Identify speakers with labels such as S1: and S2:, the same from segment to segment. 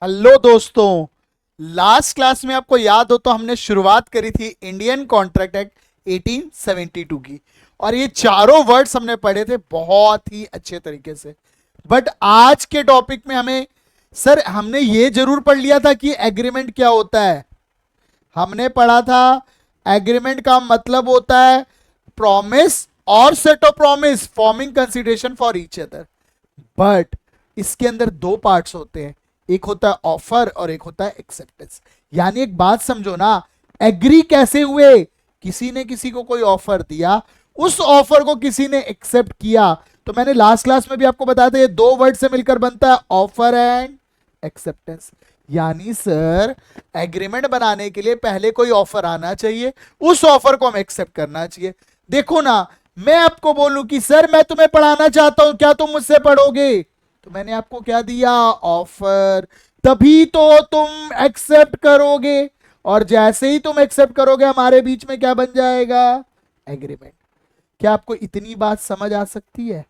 S1: Hello दोस्तों। Last class में आपको याद हो तो हमने शुरुआत करी थी इंडियन कॉन्ट्रैक्ट एक्ट 1872 की। और ये चारों वर्ड्स हमने पढ़े थे बहुत ही अच्छे तरीके से। बट आज के टॉपिक में हमने ये जरूर पढ़ लिया था कि एग्रीमेंट क्या होता है। हमने पढ़ा था एग्रीमेंट का मतलब होता है प्रॉमिस और set of promise forming consideration for each other. But इसके अंदर दो पार्ट्स होते हैं, एक होता है ऑफर और एक होता है एक्सेप्टेंस। यानी एक बात समझो ना, एग्री कैसे हुए? किसी ने किसी को कोई ऑफर दिया, उस ऑफर को किसी ने एक्सेप्ट किया। तो मैंने लास्ट क्लास में भी आपको बताया था ये दो वर्ड से मिलकर बनता है ऑफर एंड एक्सेप्टेंस। यानी सर एग्रीमेंट बनाने के लिए पहले कोई ऑफर आना चाहिए, उस ऑफर को हम एक्सेप्ट करना चाहिए। देखो ना, मैं आपको बोलूं कि सर मैं तुम्हें पढ़ाना चाहता हूं, क्या तुम मुझसे पढ़ोगे? तो मैंने आपको क्या दिया? ऑफर। तभी तो तुम एक्सेप्ट करोगे, और जैसे ही तुम एक्सेप्ट करोगे हमारे बीच में क्या बन जाएगा? एग्रीमेंट। क्या आपको इतनी बात समझ आ सकती है?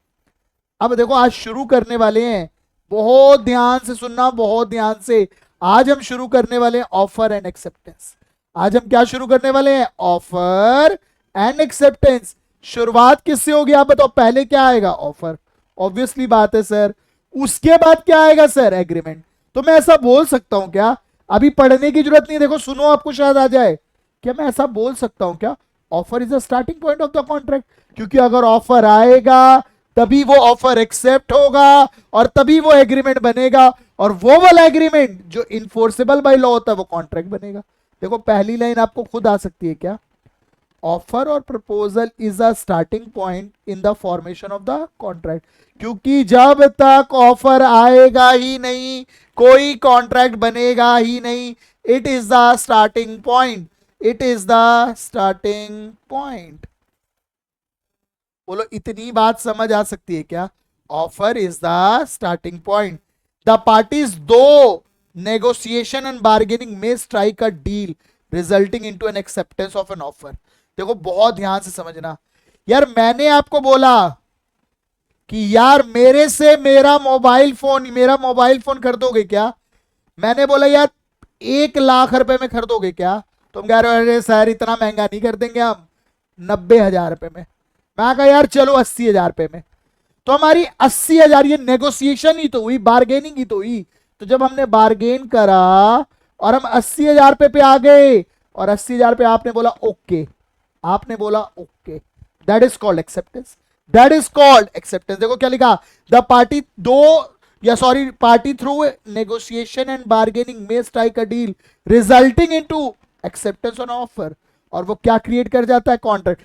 S1: अब देखो, आज शुरू करने वाले हैं, बहुत ध्यान से सुनना, बहुत ध्यान से। आज हम शुरू करने वाले हैं ऑफर एंड एक्सेप्टेंस। आज हम क्या शुरू करने वाले हैं? Offer and acceptance. शुरुआत किससे होगी आप बताओ? पहले क्या आएगा? ऑफर। ऑब्वियसली बात है सर। उसके बाद क्या आएगा सर? एग्रीमेंट। तो मैं ऐसा बोल सकता हूं क्या? अभी पढ़ने की जरूरत नहीं, देखो सुनो, आपको शायद आ जाए। क्या मैं ऐसा बोल सकता हूं क्या? Offer is the starting point of the contract. क्योंकि अगर ऑफर आएगा तभी वो ऑफर एक्सेप्ट होगा, और तभी वो एग्रीमेंट बनेगा, और वो वाला एग्रीमेंट जो इनफोर्सेबल बाय लॉ होता है वो कॉन्ट्रैक्ट बनेगा। देखो पहली लाइन आपको खुद आ सकती है क्या? ऑफर और proposal is a starting point in the formation of the contract. क्योंकि जब तक ऑफर आएगा ही नहीं, कोई कॉन्ट्रैक्ट बनेगा ही नहीं। It is the starting point. It is the starting point. बोलो, इतनी बात समझ आ सकती है क्या? Offer is the starting point. The parties दो नेगोशिएशन एंड बार्गेनिंग में strike a deal resulting into an acceptance of an offer. देखो बहुत ध्यान से समझना यार, मैंने आपको बोला कि यार मेरा मोबाइल फोन खरीदोगे क्या? मैंने बोला यार 1 लाख रुपए में खरीदोगे क्या? तुम कह रहे हो अरे सर इतना महंगा नहीं कर देंगे हम, 90,000 रुपए में। मैं कहा यार चलो 80,000 रुपए में। तो हमारी 80,000, ये नेगोशिएशन ही तो हुई, बार्गेनिंग ही तो हुई। तो जब हमने बार्गेन करा और हम 80,000 रुपए पे आ गए, और 80,000 पे आपने बोला ओके, आपने बोला okay, that is called acceptance. That is called acceptance. देखो क्या लिखा, द पार्टी दो, या sorry, party through negotiation and bargaining में strike a deal resulting into acceptance on offer. और वो क्या क्रिएट कर जाता है? कॉन्ट्रैक्ट।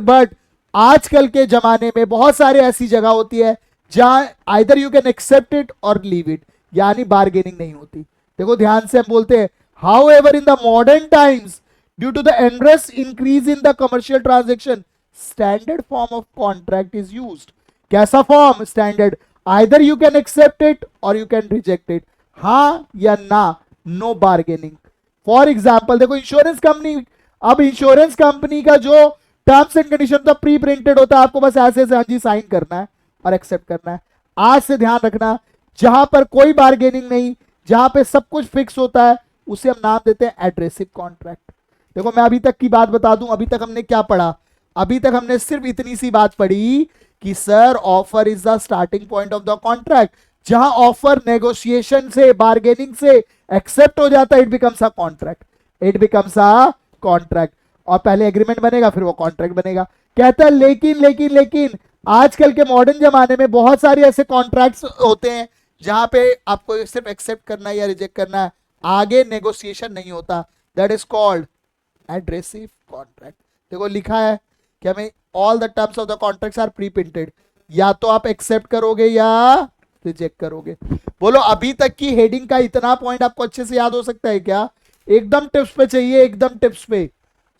S1: बट आजकल के जमाने में बहुत सारे ऐसी जगह होती है जहां either you can accept it और लीव इट, यानी बार्गेनिंग नहीं होती। देखो ध्यान से हम बोलते हैं, however in the modern times due to the एंड्रेस increase in the commercial transaction, standard form of contract is used. कैसा form? Standard. Either you can accept it और यू कैन रिजेक्ट इट, हाँ या ना, no bargaining. For example देखो, insurance company, अब insurance company का जो टर्म्स एंड कंडीशन तो प्री प्रिंटेड होता है, आपको बस ऐसे हाँ जी साइन करना है और एक्सेप्ट करना है। आज से ध्यान रखना, जहां पर कोई बार्गेनिंग नहीं, जहां पे सब कुछ फिक्स होता है, उसे हम नाम देते हैं एड्रेसिव कॉन्ट्रैक्ट। देखो मैं अभी तक की बात बता दूं, अभी तक हमने क्या पढ़ा? अभी तक हमने सिर्फ इतनी सी बात पढ़ी कि sir offer is the starting point of the contract. जहां ऑफर नेगोशिएशन से, बार्गेनिंग से एक्सेप्ट हो जाता है, it becomes a contract. It becomes a contract. और पहले एग्रीमेंट बनेगा फिर वो कॉन्ट्रैक्ट बनेगा। कहता है लेकिन आजकल के मॉडर्न जमाने में बहुत सारे ऐसे कॉन्ट्रैक्ट्स होते हैं जहां पे आपको सिर्फ एक्सेप्ट करना है या रिजेक्ट करना है, आगे नेगोशिएशन नहीं होता। That is called adhesive contract. देखो लिखा है कि हमें all the terms of the contracts are preprinted, या तो आप एक्सेप्ट करोगे या रिजेक्ट करोगे। बोलो अभी तक की हेडिंग का इतना पॉइंट आपको अच्छे से याद हो सकता है क्या? एकदम टिप्स पे चाहिए, एकदम टिप्स पे।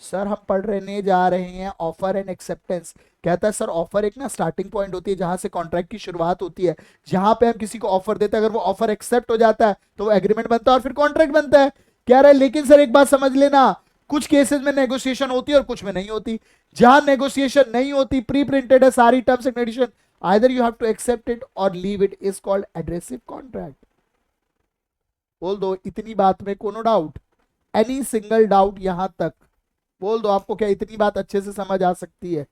S1: सर हम पढ़ रहे जा रहे हैं ऑफर एंड एक्सेप्टेंस। कहता है सर ऑफर एक ना स्टार्टिंग पॉइंट होती है जहां से कॉन्ट्रैक्ट की शुरुआत होती है, जहां पे हम किसी को ऑफर देते हैं, अगर वो ऑफर एक्सेप्ट हो जाता है तो वो एग्रीमेंट बनता है और फिर कॉन्ट्रैक्ट बनता है। कह रहा है लेकिन सर एक बात समझ लेना, कुछ केसेस में नेगोशिएशन होती है और कुछ में नहीं होती। जहां नेगोशिएशन नहीं होती, प्री प्रिंटेड है सारी terms and condition, either you have to accept it और leave it, is called adhesive contract. बोल दो इतनी बात में कोनो डाउट, एनी सिंगल डाउट यहां तक? बोल दो आपको क्या इतनी बात अच्छे से समझ आ सकती है?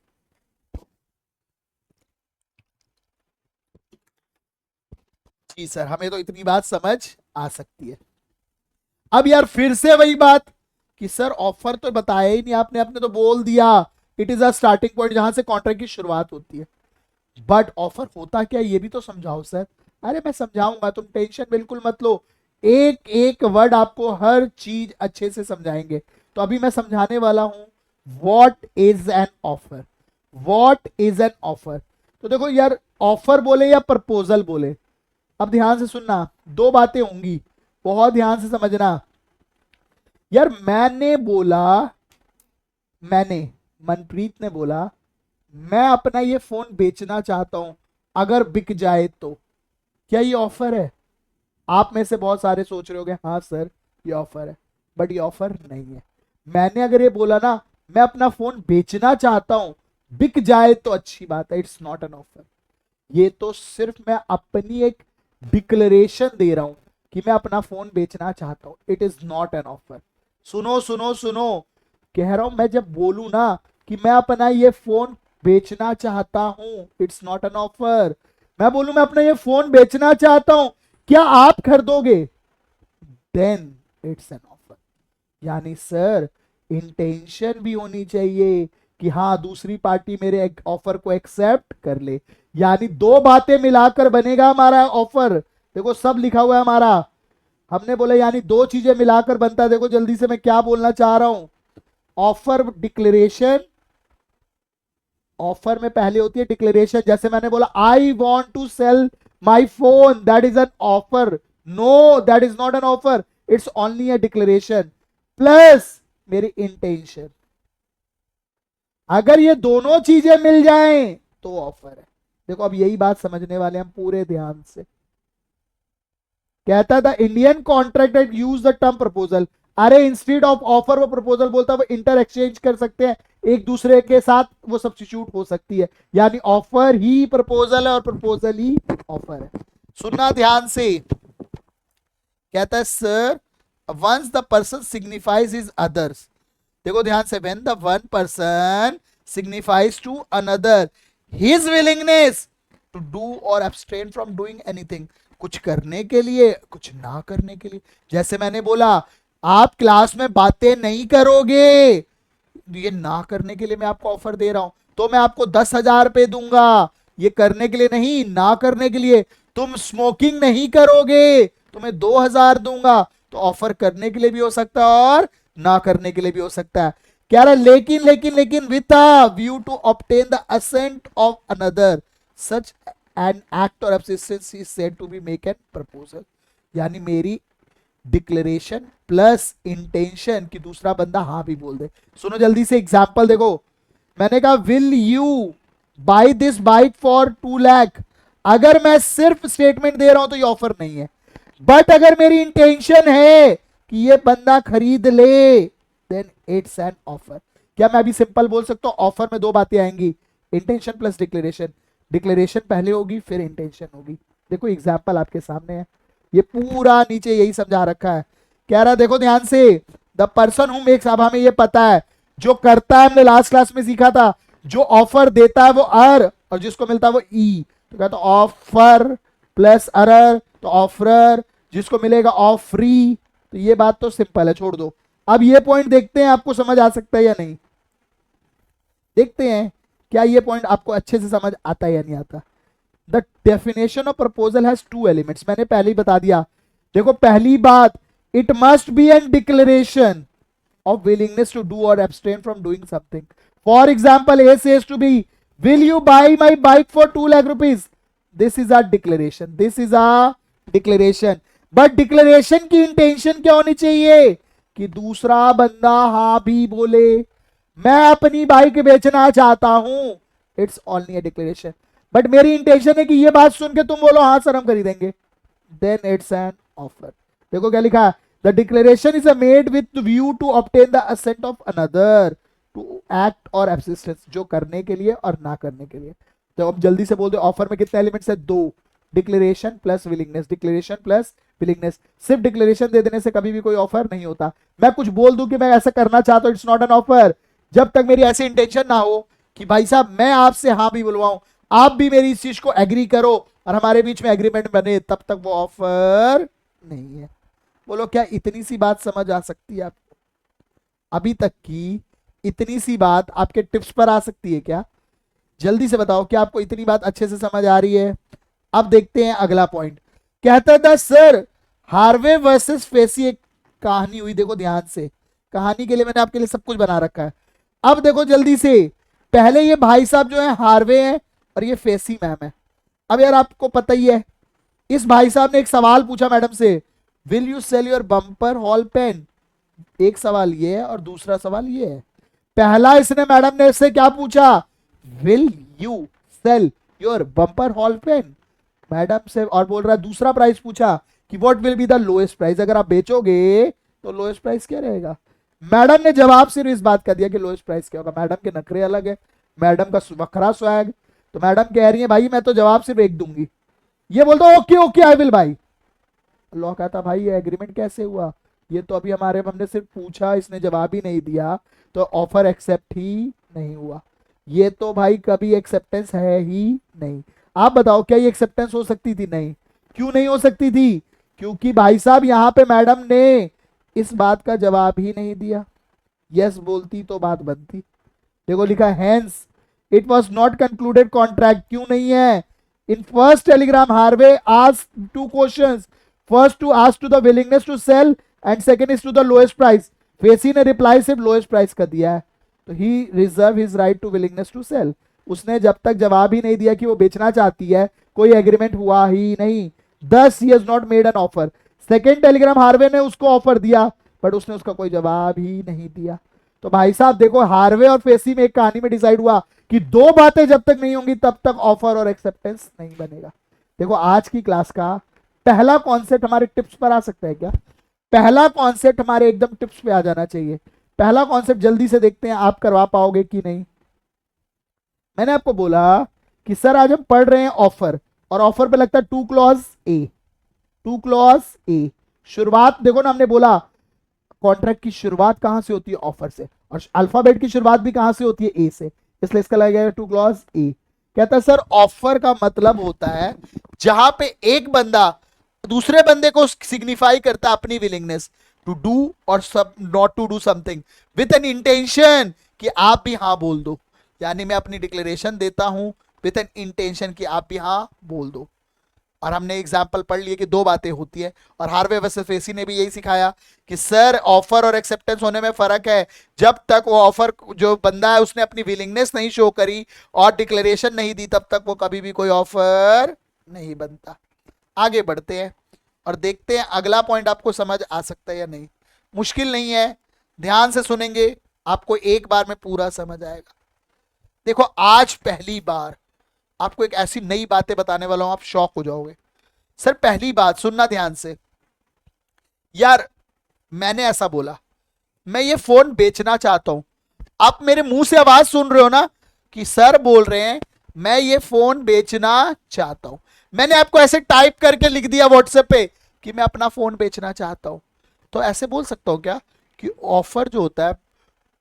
S1: जी सर, हमें तो इतनी बात समझ आ सकती है। अब यार फिर से वही बात कि सर ऑफर तो बताया ही नहीं आपने, आपने तो बोल दिया it is a starting point जहां से कॉन्ट्रैक्ट की शुरुआत होती है, बट ऑफर होता क्या ये भी तो समझाओ सर। अरे मैं समझाऊंगा, तुम टेंशन बिल्कुल मत लो, एक एक वर्ड आपको हर चीज अच्छे से समझाएंगे। तो अभी मैं समझाने वाला हूं what is an offer. What is an offer? तो देखो यार, ऑफर बोले या प्रपोजल बोले, अब ध्यान से सुनना, दो बातें होंगी, बहुत ध्यान से समझना। यार मैंने बोला, मैंने, मनप्रीत ने बोला मैं अपना ये फोन बेचना चाहता हूं, अगर बिक जाए तो क्या ये ऑफर है? आप में से बहुत सारे सोच रहे होंगे हाँ सर ये ऑफर है, बट ये ऑफर नहीं है। मैंने अगर ये बोला ना मैं अपना फोन बेचना चाहता हूं, बिक जाए तो अच्छी बात है, इट्स नॉट एन ऑफर। ये तो सिर्फ मैं अपनी एक डिक्लेरेशन दे रहा हूं कि मैं अपना फोन बेचना चाहता हूं, it is not an offer. सुनो सुनो सुनो, कह रहा हूं मैं जब बोलूं ना कि मैं अपना ये फोन बेचना चाहता हूं, इट्स नॉट एन ऑफर। मैं बोलूं मैं अपना ये फोन बेचना चाहता हूं, क्या आप खरीदोगे? Then it's an offer. यानी सर इंटेंशन भी होनी चाहिए कि हाँ दूसरी पार्टी मेरे ऑफर को एक्सेप्ट कर ले, यानी दो बातें मिलाकर बनेगा हमारा ऑफर। देखो सब लिखा हुआ है हमारा, हमने बोला यानी दो चीजें मिलाकर बनता है। देखो जल्दी से मैं क्या बोलना चाह रहा हूं, ऑफर डिक्लेरेशन, ऑफर में पहले होती है डिक्लेरेशन। जैसे मैंने बोला I want to sell my phone, that is an offer. No that is not an offer, it's only a declaration plus मेरी इंटेंशन। अगर ये दोनों चीजें मिल जाएं तो ऑफर है। देखो अब यही बात समझने वाले हम पूरे ध्यान से। कहता था Indian contract use the term proposal. अरे इंस्टेड ऑफ ऑफर वो प्रपोजल बोलता है, वो इंटर एक्सचेंज कर सकते हैं एक दूसरे के साथ, वो सब्स्टिट्यूट हो सकती है। यानी ऑफर ही प्रपोजल है और प्रपोजल ही ऑफर है। सुनना ध्यान से, कहता है sir once the person signifies his others, देखो ध्यान से, when the one person signifies to another his willingness to do और एब्सटेन फ्रॉम डूइंग एनीथिंग, कुछ करने के लिए कुछ ना करने के लिए। जैसे मैंने बोला आप क्लास में बातें नहीं करोगे, ये ना करने के लिए मैं आपको ऑफर दे रहा हूं, तो मैं आपको 10,000 रुपए दूंगा, ये करने के लिए नहीं, ना करने के लिए। तुम स्मोकिंग नहीं करोगे तो मैं 2,000 दूंगा। तो ऑफर करने के लिए भी हो सकता है और ना करने के लिए भी हो सकता है। कह रहा लेकिन लेकिन लेकिन with a view to obtain the assent of another such an act और abstinence is said to be make an proposal. यानी मेरी डिक्लेरेशन प्लस इंटेंशन कि दूसरा बंदा हाँ भी बोल दे। सुनो जल्दी से एग्जांपल देखो, मैंने कहा will you buy this bike for 2 lakh. अगर मैं सिर्फ स्टेटमेंट दे रहा हूं तो ये ऑफर नहीं है, बट अगर मेरी इंटेंशन है कि ये बंदा खरीद ले देन इट्स एन ऑफर। क्या मैं अभी सिंपल बोल सकता हूं ऑफर में दो बातें आएंगी, इंटेंशन प्लस डिक्लेरेशन, डिक्लेरेशन पहले होगी फिर इंटेंशन होगी। देखो एग्जाम्पल आपके सामने है, ये पूरा नीचे यही समझा रखा है। कह रहा देखो ध्यान से, द पर्सन हु मेक्स, अब हमें ये पता है जो करता है, हमने लास्ट क्लास में सीखा था, जो ऑफर देता है वो अर और जिसको मिलता है वो ई। तो कहता ऑफर प्लस अरर तो ऑफरर, जिसको मिलेगा ऑफरी। तो ये बात तो सिंपल है, छोड़ दो। अब ये पॉइंट देखते हैं आपको समझ आ सकता है या नहीं, देखते हैं क्या ये पॉइंट आपको अच्छे से समझ आता है या नहीं आता। The definition of proposal has 2 elements, मैंने पहले ही बता दिया। देखो पहली बात, it must be an declaration of willingness to do or abstain from doing something. For example, A says to B, will you buy my bike for 2 lakh rupees? This is a declaration. This is a declaration. But declaration की intention क्या होनी चाहिए कि दूसरा बंदा हाँ भी बोले, मैं अपनी बाइक बेचना चाहता हूं, it's only a declaration. But मेरी इंटेंशन है कि ये बात सुन के तुम बोलो हाँ सर हम खरीदेंगे, देन इट्स एन ऑफर। देखो क्या लिखा है, the declaration is made with view to obtain the assent of another to act or absistence, जो करने के लिए और ना करने के लिए। तो अब जल्दी से बोल दो ऑफर में कितने एलिमेंट्स है, 2। Declaration plus willingness, declaration plus willingness. सिर्फ डिक्लेरेशन दे देने से कभी भी कोई ऑफर नहीं होता। मैं कुछ बोल दूं कि मैं ऐसा करना चाहता हूं, इट्स नॉट एन ऑफर। जब तक मेरी ऐसी इंटेंशन ना हो कि भाई साहब मैं आपसे हाँ भी बुलवाऊं, आप भी मेरी इस चीज को एग्री करो और हमारे बीच में एग्रीमेंट बने, तब तक वो ऑफर नहीं है। बोलो क्या इतनी सी बात समझ आ सकती है आपको? अभी तक की इतनी सी बात आपके टिप्स पर आ सकती है क्या? जल्दी से बताओ, क्या आपको इतनी बात अच्छे से समझ आ रही है? अब देखते हैं अगला पॉइंट। कहता था सर हार्वे वर्सेस फेसी एक कहानी हुई, देखो ध्यान से, कहानी के लिए मैंने आपके लिए सब कुछ बना रखा है। अब देखो जल्दी से, पहले ये भाई साहब जो है हार्वे है और ये फेसी मैम है। अब यार आपको पता ही है, इस भाई साहब ने एक सवाल पूछा मैडम से, will you sell your bumper hall pen. एक सवाल ये है और दूसरा सवाल ये है। पहला इसने मैडम ने इससे क्या पूछा, will you sell your bumper hall pen madam से, और बोल रहा है दूसरा प्राइस पूछा कि what will be the lowest price, अगर आप बेचोगे तो लोएस्ट प्राइस क्या रहेगा। मैडम ने जवाब सिर्फ इस बात का दिया कि लोएस्ट प्राइस क्या होगा। मैडम के नखरे अलग है, मैडम का वखरा स्वैग। तो मैडम कह रही है भाई मैं तो जवाब सिर्फ एक दूंगी। ये बोलता ओके ओके आई विल भाई। अल्लाह कहता भाई ये एग्रीमेंट कैसे हुआ, ये तो अभी हमारे हमने सिर्फ पूछा, इसने जवाब ही नहीं दिया, तो ऑफर एक्सेप्ट ही नहीं हुआ। ये तो भाई कभी एक्सेप्टेंस है ही नहीं। आप बताओ क्या ये एक्सेप्टेंस हो सकती थी? नहीं। क्यों नहीं हो सकती थी? क्योंकि भाई साहब यहां पे मैडम ने इस बात का जवाब ही नहीं दिया। यस बोलती तो बात बनती। देखो लिखा hence it was not concluded contract. क्यों नहीं है? In first telegram Harvey asked two questions, first to ask to the willingness to sell and second is to the lowest price. Facey ने रिप्लाई सिर्फ लोएस्ट प्राइस का दिया है, तो ही reserve his right to willingness to sell. उसने जब तक जवाब ही नहीं दिया कि वो बेचना चाहती है, कोई एग्रीमेंट हुआ ही नहीं। दस he has not made an offer. Second Telegram Harvey ने उसको ऑफर दिया, बट उसने उसका कोई जवाब ही नहीं दिया। तो भाई साहब देखो, हार्वे और फेसी में एक कहानी में डिसाइड हुआ कि दो बातें जब तक नहीं होंगी तब तक ऑफर और एक्सेप्टेंस नहीं बनेगा। देखो आज की क्लास का पहला कॉन्सेप्ट हमारे टिप्स पर आ सकता है क्या? पहला कॉन्सेप्ट हमारे एकदम टिप्स पे आ जाना चाहिए। पहला कॉन्सेप्ट जल्दी से देखते हैं आप करवा पाओगे कि नहीं। मैंने आपको बोला कि सर आज हम पढ़ रहे हैं ऑफर, और ऑफर पे लगता है two clause A. Two clause A शुरुआत देखो ना, हमने बोला कॉन्ट्रैक्ट की शुरुआत कहां से होती है? ऑफर से, और अल्फाबेट की शुरुआत भी कहां से होती है? ए से, इसलिए इसका लगेगा टू क्लॉज ए। कहता है सर ऑफर का मतलब होता है जहां पे एक बंदा दूसरे बंदे को सिग्निफाई करता है अपनी विलिंगनेस टू डू और सब not to do something with an intention कि आप भी हाँ बोल दो। यानी मैं अपनी डिक्लेरेशन देता हूं विद एन इंटेंशन कि आप भी हाँ बोल दो। और हमने एग्जाम्पल पढ़ लिए कि दो बातें होती है, और हार्वे वर्सेस फेसी ने भी यही सिखाया कि सर ऑफर और एक्सेप्टेंस होने में फर्क है। जब तक वो ऑफर जो बंदा है उसने अपनी विलिंगनेस नहीं शो करी और डिक्लेरेशन नहीं दी, तब तक वो कभी भी कोई ऑफर नहीं बनता। आगे बढ़ते हैं और देखते हैं अगला पॉइंट आपको समझ आ सकता है या नहीं। मुश्किल नहीं है, ध्यान से सुनेंगे आपको एक बार में पूरा समझ आएगा। देखो आज पहली बार आपको एक ऐसी नई बातें बताने वाला हूं, आप शॉक हो जाओगे। सर पहली बात सुनना ध्यान से, यार मैंने ऐसा बोला मैं ये फोन बेचना चाहता हूं, आप मेरे मुंह से आवाज सुन रहे हो ना कि सर बोल रहे हैं मैं ये फोन बेचना चाहता हूं। मैंने आपको ऐसे टाइप करके लिख दिया व्हाट्सएप पे कि मैं अपना फोन बेचना चाहता हूं, तो ऐसे बोल सकता हूं क्या कि ऑफर जो होता है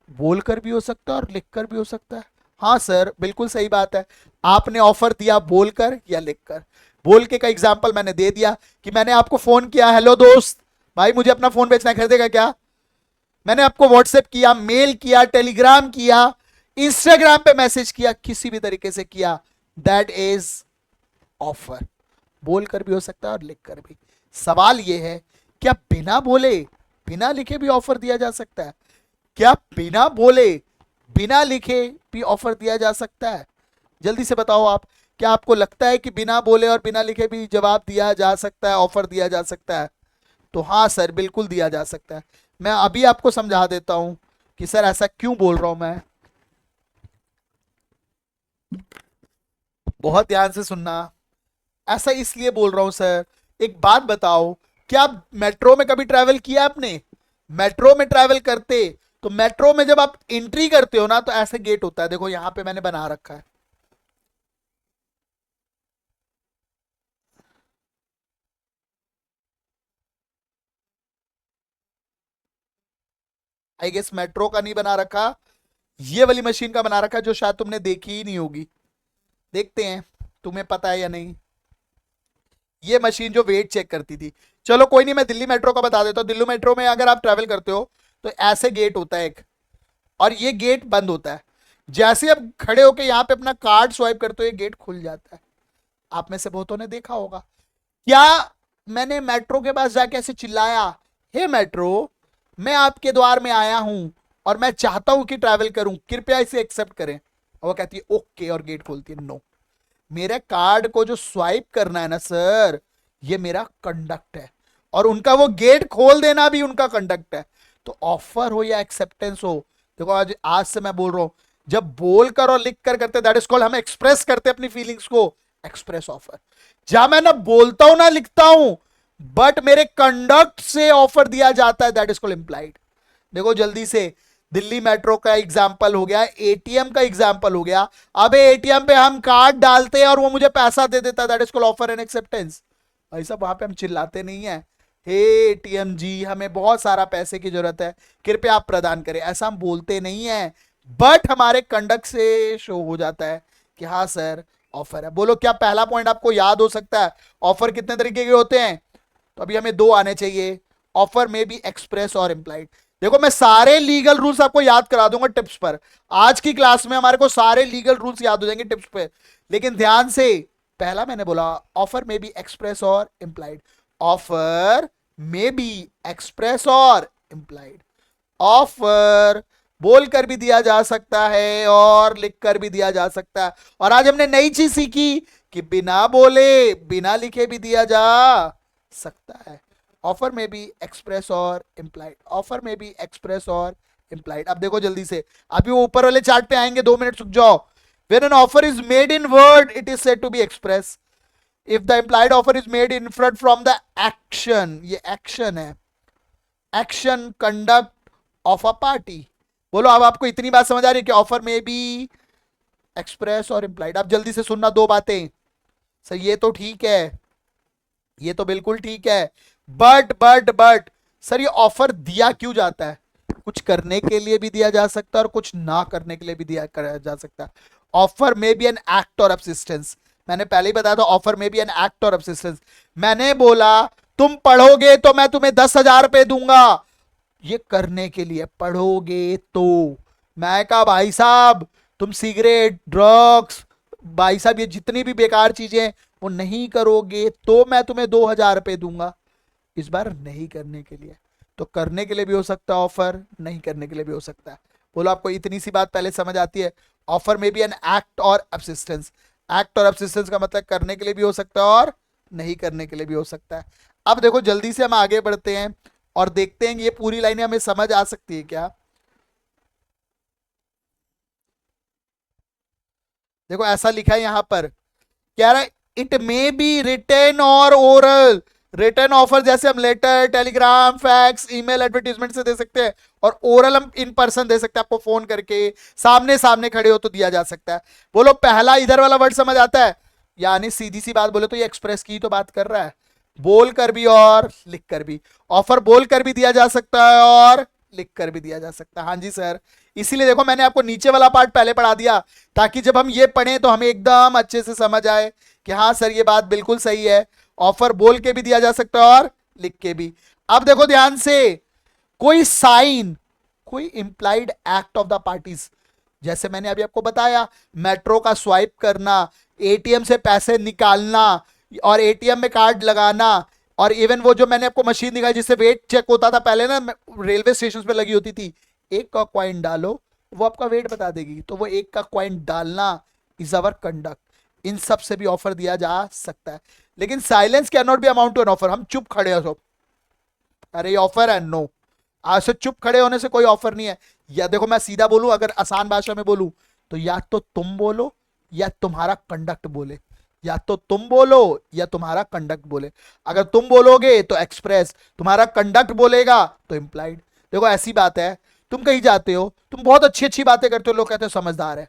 S1: बोलकर भी हो सकता है और लिखकर भी हो सकता है? हाँ सर बिल्कुल सही बात है, आपने ऑफर दिया बोलकर या लिखकर। बोल के का एग्जांपल मैंने दे दिया कि मैंने आपको फोन किया, हेलो दोस्त भाई मुझे अपना फोन बेचना है, खरीदेगा क्या? मैंने आपको व्हाट्सएप किया, मेल किया, टेलीग्राम किया, इंस्टाग्राम पे मैसेज किया, किसी भी तरीके से किया, दैट इज ऑफर। बोलकर भी हो सकता है और लिखकर भी। सवाल यह है क्या बिना बोले बिना लिखे भी ऑफर दिया जा सकता है? क्या बिना बोले बिना लिखे भी ऑफर दिया जा सकता है? जल्दी से बताओ आप, क्या आपको लगता है कि बिना बोले और बिना लिखे भी जवाब दिया जा सकता है, ऑफर दिया जा सकता है? तो हाँ सर बिल्कुल दिया जा सकता है। मैं अभी आपको समझा देता हूं कि सर ऐसा क्यों बोल रहा हूं मैं। बहुत ध्यान से सुनना, ऐसा इसलिए बोल रहा हूं सर। एक बात बताओ, क्या मेट्रो में कभी ट्रैवल किया आपने? मेट्रो में ट्रैवल करते तो मेट्रो में जब आप एंट्री करते हो ना तो ऐसे गेट होता है, देखो यहां पे मैंने बना रखा है। आई गेस मेट्रो का नहीं बना रखा, ये वाली मशीन का बना रखा जो शायद तुमने देखी ही नहीं होगी। देखते हैं तुम्हें पता है या नहीं। ये मशीन जो वेट चेक करती थी। चलो कोई नहीं, मैं दिल्ली मेट्रो का बता देता हूँ। दिल्ली मेट्रो में अगर आप ट्रेवल करते हो तो ऐसे गेट होता है एक, और ये गेट बंद होता है। जैसे आप खड़े होके यहाँ पे अपना कार्ड स्वाइप करते हो ये गेट खुल जाता है। आप में से बहुतों ने देखा होगा। क्या मैंने मेट्रो के पास जाके ऐसे चिल्लाया, हे मेट्रो मैं आपके द्वार में आया हूं और मैं चाहता हूं कि ट्रैवल करूं, कृपया इसे एक्सेप्ट करें, और वो कहती है ओके और गेट खोलती है। नो, मेरे कार्ड को जो स्वाइप करना है ना सर, ये मेरा कंडक्ट है, और उनका वो गेट खोल देना भी उनका कंडक्ट है। तो ऑफर हो या एक्सेप्टेंस हो, देखो आज आज से मैं बोल रहा हूं, जब बोल कर और लिख कर करते दैट इज कॉल्ड, हम एक्सप्रेस करते अपनी फीलिंग्स को, एक्सप्रेस ऑफर। जहां मैं ना बोलता हूं ना लिखता हूं, बट मेरे कंडक्ट से ऑफर दिया जाता है, दैट इज कॉल्ड इंप्लाइड। देखो जल्दी से, दिल्ली मेट्रो का एग्जाम्पल हो गया, एटीएम का एग्जाम्पल हो गया। अब एटीएम पे हम कार्ड डालते हैं और वो मुझे पैसा दे देता है, that is called offer and acceptance. भाई साहब वहां पे हम चिल्लाते नहीं है, हे एटीएम जी हमें बहुत सारा पैसे की जरूरत है, कृपया आप प्रदान करें, ऐसा हम बोलते नहीं है, बट हमारे कंडक्ट से शो हो जाता है कि हाँ सर ऑफर है। बोलो क्या पहला पॉइंट आपको याद हो सकता है? ऑफर कितने तरीके के होते हैं? तो अभी हमें दो आने चाहिए, ऑफर में भी एक्सप्रेस और इंप्लाइड। देखो मैं सारे लीगल रूल्स आपको याद करा दूंगा टिप्स पर, आज की क्लास में हमारे को सारे लीगल रूल्स याद हो जाएंगे टिप्स पे। लेकिन ध्यान से, पहला मैंने बोला ऑफर में भी एक्सप्रेस और इंप्लाइड, ऑफर में भी एक्सप्रेस और इंप्लाइड। ऑफर बोलकर भी दिया जा सकता है और लिखकर भी दिया जा सकता है, और आज हमने नई चीज सीखी कि बिना बोले बिना लिखे भी दिया जा सकता है। ऑफर में भी एक्सप्रेस और इंप्लाइड, ऑफर में भी एक्सप्रेस और इंप्लाइड। अब देखो जल्दी से, अभी वो ऊपर वाले चार्ट पे आएंगे, 2 मिनट रुक जाओ। When an offer is made in word, it is said to be express. If the implied offer is made in front from the action, ये action है, action conduct of a party। बोलो अब आपको इतनी बात समझ आ रही है कि ऑफर में भी एक्सप्रेस और इंप्लाइड। अब जल्दी से सुनना दो बातें। सर ये तो ठीक है, ये तो बिल्कुल ठीक है, बट सर ये ऑफर दिया क्यों जाता है? कुछ करने के लिए भी दिया जा सकता है और कुछ ना करने के लिए भी दिया जा सकता है। ऑफर में बी एन एक्ट और असिस्टेंस, मैंने पहले ही बताया था, ऑफर में बी एन एक्ट और असिस्टेंस। मैंने बोला तुम पढ़ोगे तो मैं तुम्हें 10,000 रुपए दूंगा, ये करने के लिए, पढ़ोगे तो। मैं कहा भाई साहब तुम सिगरेट ड्रग्स, भाई साहब ये जितनी भी बेकार चीजें वो नहीं करोगे तो मैं तुम्हें 2,000 रुपए दूंगा। इस बार नहीं करने के लिए, तो करने के लिए भी हो सकता है ऑफर, नहीं करने के लिए भी हो सकता है। बोलो आपको इतनी सी बात पहले समझ आती है? ऑफर में भी एन एक्ट और असिस्टेंस, एक्ट और असिस्टेंस का मतलब करने के लिए भी हो सकता है और नहीं करने के लिए भी हो सकता है। अब देखो जल्दी से हम आगे बढ़ते हैं और देखते हैं ये पूरी लाइनें हमें समझ आ सकती है क्या। देखो ऐसा लिखा है यहां पर, कह रहा है इट मे बी रिटन और ओरल। रिटर्न ऑफर जैसे हम letter, telegram, fax, email, advertisement से दे सकते हैं, और ओरल हम इन पर्सन दे सकते हैं, आपको फोन करके सामने सामने खड़े हो तो दिया जा सकता है। बोलो पहला इधर वाला वर्ड समझ आता है? यानी सीधी सी बात बोले तो ये एक्सप्रेस की तो बात कर रहा है, बोल कर भी और लिख कर भी। ऑफर बोल कर भी दिया जा सकता है और लिख कर भी दिया जा सकता है। हाँ जी सर, इसीलिए देखो मैंने आपको नीचे वाला पार्ट पहले पढ़ा दिया, ताकि जब हम ये पढ़ें तो हमें एकदम अच्छे से समझ आए कि हाँ सर ये बात बिल्कुल सही है, ऑफर बोल के भी दिया जा सकता है और लिख के भी। अब देखो ध्यान से, कोई साइन, कोई implied act of the parties, जैसे मैंने अभी आपको बताया, मेट्रो का स्वाइप करना, एटीएम से पैसे निकालना और एटीएम में कार्ड लगाना, और इवन वो जो मैंने आपको मशीन दिखाई जिससे वेट चेक होता था पहले ना, रेलवे स्टेशन पे लगी होती थी, एक का कॉइन डालो वो आपका वेट बता देगी, तो वो एक का कॉइन डालना इज अवर कंडक्ट। इन सब से भी ऑफर दिया जा सकता है, लेकिन silence can not be amount to an offer. हम चुप खड़े हो तो अरे ये ऑफर है, नो, आज से चुप खड़े होने से कोई ऑफर नहीं है। या देखो मैं सीधा बोलूं, अगर आसान भाषा में बोलूं तो या तो तुम बोलो या तुम्हारा कंडक्ट बोले, या तो तुम बोलो या तुम्हारा कंडक्ट बोले। अगर तुम बोलोगे तो एक्सप्रेस, तुम्हारा कंडक्ट बोलेगा तो इंप्लाइड। देखो ऐसी बात है, तुम कहीं जाते हो, तुम बहुत अच्छी अच्छी बातें करते हो, लोग कहते हो समझदार है,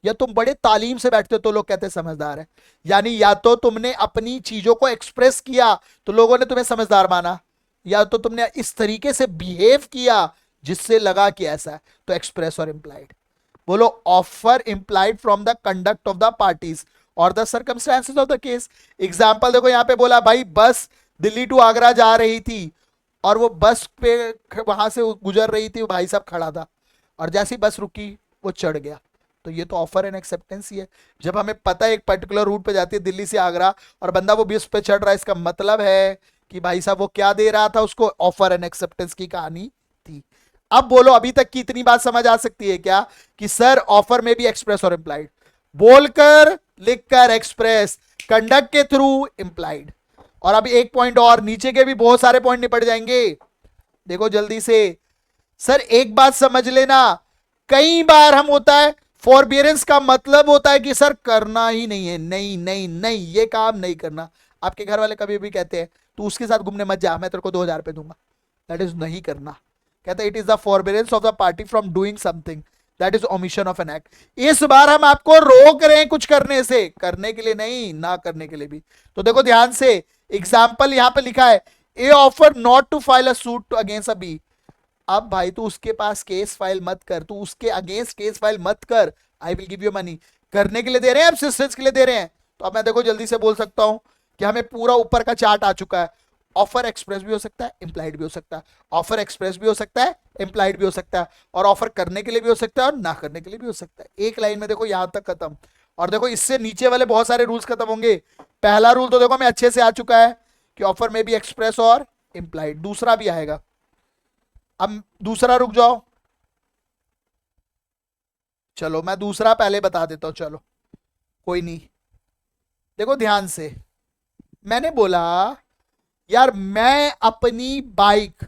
S1: या तुम बड़े तालीम से बैठते हो तो लोग कहते हैं समझदार है। यानी या तो तुमने अपनी चीजों को एक्सप्रेस किया तो लोगों ने तुम्हें समझदार माना, या तो तुमने इस तरीके से बिहेव किया जिससे लगा कि ऐसा है, तो एक्सप्रेस और इंप्लाइड। बोलो offer implied from the conduct of the parties और the circumstances of the case. Example देखो यहां पे बोला भाई बस दिल्ली टू आगरा जा रही थी और वो बस पे वहां से गुजर रही थी, भाई साहब खड़ा था और जैसी बस रुकी वो चढ़ गया, तो ये तो ऑफर एंड एक्सेप्टेंस ही है। जब हमें पता है एक पर्टिकुलर रूट पे जाती है दिल्ली से आगरा और बंदा वो बस पे चढ़ रहा है, इसका मतलब है कि भाई साहब वो क्या दे रहा था उसको, ऑफर एंड एक्सेप्टेंस की कहानी थी। अब बोलो अभी तक की इतनी बात समझ आ सकती है क्या कि सर ऑफर में भी एक्सप्रेस और इंप्लाइड, बोलकर लिखकर एक्सप्रेस, कंडक्ट के थ्रू इंप्लाइड। और अभी एक पॉइंट और, नीचे के भी बहुत सारे पॉइंट निपट जाएंगे, देखो जल्दी से। सर एक बात समझ लेना, कई बार हम होता है फॉरबियरेंस का मतलब होता है कि सर करना ही नहीं है, नहीं नहीं नहीं ये काम नहीं करना। आपके घर वाले कभी भी कहते हैं तू उसके साथ घूमने मत जा, मैं तेरे को 2000 रुपए दूंगा, दैट इज नहीं करना। कहता है it is the forbearance of the party from doing something, that is omission of an act. इस बार हम आपको रोक रहे हैं कुछ करने से, करने के लिए नहीं, ना करने के लिए भी। तो देखो ध्यान से, एग्जाम्पल यहां पे लिखा है A offer not to file a suit against A B. अब भाई तू उसके पास केस फाइल मत कर, तू उसके अगेंस्ट केस फाइल मत कर, I will give you money. करने के लिए दे रहे हैं, असिस्टेंस के लिए दे रहे हैं। तो अब मैं देखो जल्दी से बोल सकता हूं कि हमें पूरा ऊपर का चार्ट आ चुका है। ऑफर एक्सप्रेस भी हो सकता है, इंप्लाइड भी हो सकता है, ऑफर एक्सप्रेस भी हो सकता है, इंप्लाइड भी हो सकता है, और ऑफर करने के लिए भी हो सकता है और ना करने के लिए भी हो सकता है। एक लाइन में देखो यहां तक खत्म। और देखो इससे नीचे वाले बहुत सारे रूल्स खत्म होंगे। पहला रूल तो देखो हमें अच्छे से आ चुका है कि ऑफर में भी एक्सप्रेस और इंप्लाइड, दूसरा भी आएगा। अब दूसरा रुक जाओ, चलो मैं दूसरा पहले बता देता हूं, चलो कोई नहीं। देखो ध्यान से, मैंने बोला यार मैं अपनी बाइक,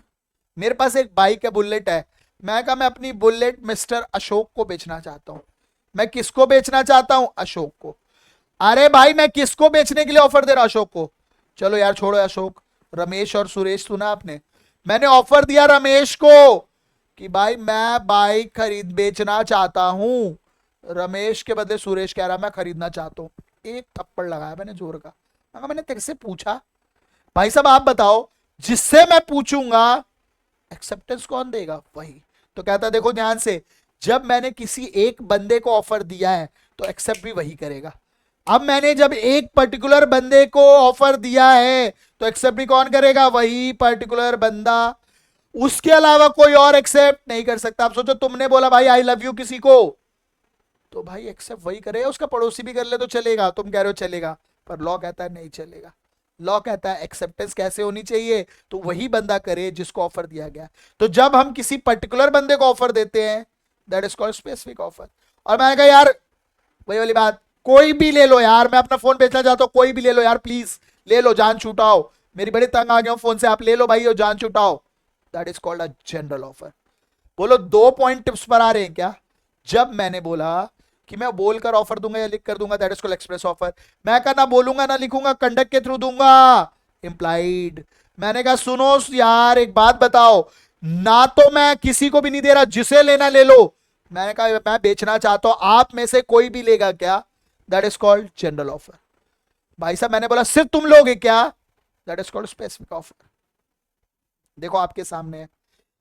S1: मेरे पास एक बाइक है, बुलेट है, मैं कहा मैं अपनी बुलेट मिस्टर अशोक को बेचना चाहता हूं। मैं किसको बेचना चाहता हूं? अशोक को। अरे भाई मैं किसको बेचने के लिए ऑफर दे रहा हूं? अशोक को। चलो यार छोड़ो अशोक, रमेश और सुरेश सुना आपने, मैंने ऑफर दिया रमेश को कि भाई मैं बाइक खरीद बेचना चाहता हूं। रमेश के बदले सुरेश कह रहा मैं खरीदना चाहता हूं। एक थप्पड़ लगाया मैंने जोर का। मैंने तेरे से पूछा भाई साहब आप बताओ, जिससे मैं पूछूंगा एक्सेप्टेंस कौन देगा? वही। तो कहता देखो ध्यान से, जब मैंने किसी एक बंदे को ऑफर दिया है तो एक्सेप्ट भी वही करेगा। अब मैंने जब एक पर्टिकुलर बंदे को ऑफर दिया है तो एक्सेप्ट भी कौन करेगा? वही पर्टिकुलर बंदा, उसके अलावा कोई और एक्सेप्ट नहीं कर सकता। आप सोचो तुमने बोला भाई आई लव यू किसी को, तो भाई एक्सेप्ट वही करेगा, उसका पड़ोसी भी कर ले तो चलेगा, तुम कह रहे हो चलेगा, पर लॉ कहता है नहीं चलेगा। लॉ कहता है एक्सेप्टेंस कैसे होनी चाहिए, तो वही बंदा करे जिसको ऑफर दिया गया। तो जब हम किसी पर्टिकुलर बंदे को ऑफर देते हैं that is called specific offer. और मैंने कहा यार वही वाली बात, कोई भी ले लो यार, मैं अपना फोन बेचना चाहता हूं, कोई भी ले लो यार प्लीज ले लो, जान छुटाओ, मेरी बड़ी तंग आ गया फोन से, आप ले लो भाई और जान छुटाओ, that is called a general offer. बोलो 2 पॉइंट टिप्स पर आ रहे हैं क्या? जब मैंने बोला कि मैं बोलकर ऑफर दूंगा या लिख कर दूंगा that is called express offer. मैं कहा ना बोलूंगा ना लिखूंगा, कंडक्ट के थ्रू दूंगा, इंप्लाइड। मैंने कहा सुनो यार एक बात बताओ, ना तो मैं किसी को भी नहीं दे रहा, जिसे लेना ले लो। मैंने कहा मैं बेचना चाहता हूं, आप में से कोई भी लेगा क्या? That is called general offer. भाई साहब मैंने बोला सिर्फ तुम लोगे क्या? That is called specific offer. देखो आपके सामने है,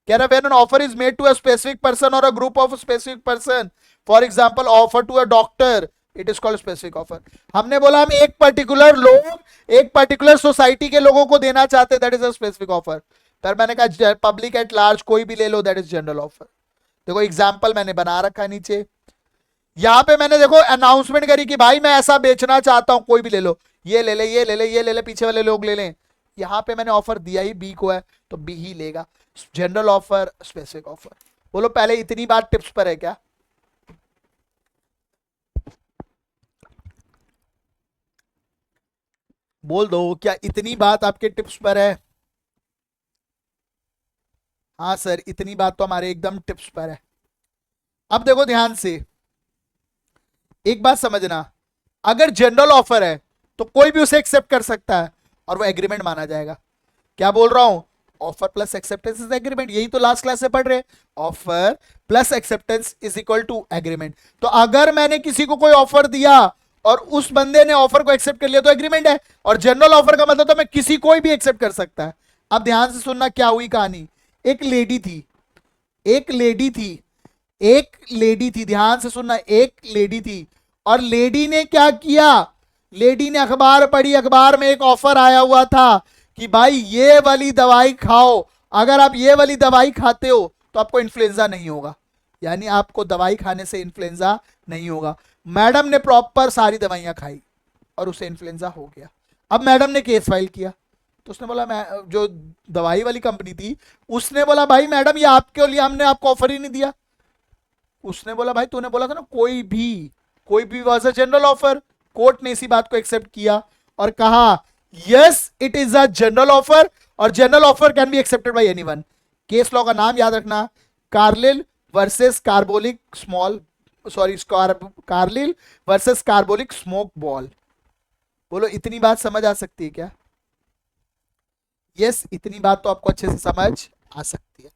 S1: कह रहा when an offer is made to a specific person or a group of a specific person, for example offer to a doctor, it is called specific offer। हमने बोला हम एक पर्टिकुलर लोग, एक पर्टिकुलर सोसाइटी के लोगों को देना चाहते हैं, that is a specific offer. पर मैंने कहा पब्लिक एट लार्ज कोई भी ले लो, दैट इज जनरल ऑफर। देखो एग्जाम्पल मैंने बना रखा है नीचे, यहां पे मैंने देखो अनाउंसमेंट करी कि भाई मैं ऐसा बेचना चाहता हूं, कोई भी ले लो, ये ले ले ये ले ले ये ले ले, पीछे वाले लोग ले लें। यहां पे मैंने ऑफर दिया ही बी को है तो बी ही लेगा। General offer, specific offer. बोलो पहले इतनी बात टिप्स पर है क्या? बोल दो क्या इतनी बात आपके टिप्स पर है? हाँ सर इतनी बात तो हमारे एकदम टिप्स पर है। अब देखो ध्यान से एक बात समझना, अगर जनरल ऑफर है तो कोई भी उसे एक्सेप्ट कर सकता है और वो एग्रीमेंट माना जाएगा। क्या बोल रहा हूं? Offer plus acceptance is agreement, यही तो लास्ट क्लास से पढ़ रहे। Offer plus acceptance is equal to agreement. तो अगर मैंने किसी को कोई ऑफर दिया और उस बंदे ने ऑफर को एक्सेप्ट कर लिया तो एग्रीमेंट है। और जनरल ऑफर का मतलब तो मैं किसी कोई भी एक्सेप्ट कर सकता है। अब ध्यान से सुनना क्या हुई कहानी। एक लेडी थी, एक लेडी थी, एक लेडी थी, ध्यान से सुनना, एक लेडी थी, और लेडी ने क्या किया, लेडी ने अखबार पढ़ी, अखबार में एक ऑफर आया हुआ था कि भाई ये वाली दवाई खाओ, अगर आप ये वाली दवाई खाते हो तो आपको इन्फ्लुएंजा नहीं होगा, यानी आपको दवाई खाने से इन्फ्लुएंजा नहीं होगा। मैडम ने प्रॉपर सारी दवाइयां खाई और उसे इन्फ्लुएंजा हो गया। अब मैडम ने केस फाइल किया, तो उसने बोला, मैं जो दवाई वाली कंपनी थी उसने बोला भाई मैडम ये आपके लिए हमने आपको ऑफर ही नहीं दिया। उसने बोला भाई तूने बोला था ना कोई भी was a general offer. Court ने इसी बात को एक्सेप्ट किया और कहा yes it is a general offer और general offer can be accepted by anyone. Case law का नाम याद रखना, Carlill versus Carbolic small sorry Carlill versus Carbolic smoke ball. बोलो इतनी बात समझ आ सकती है क्या? यस इतनी बात तो आपको अच्छे से समझ आ सकती है।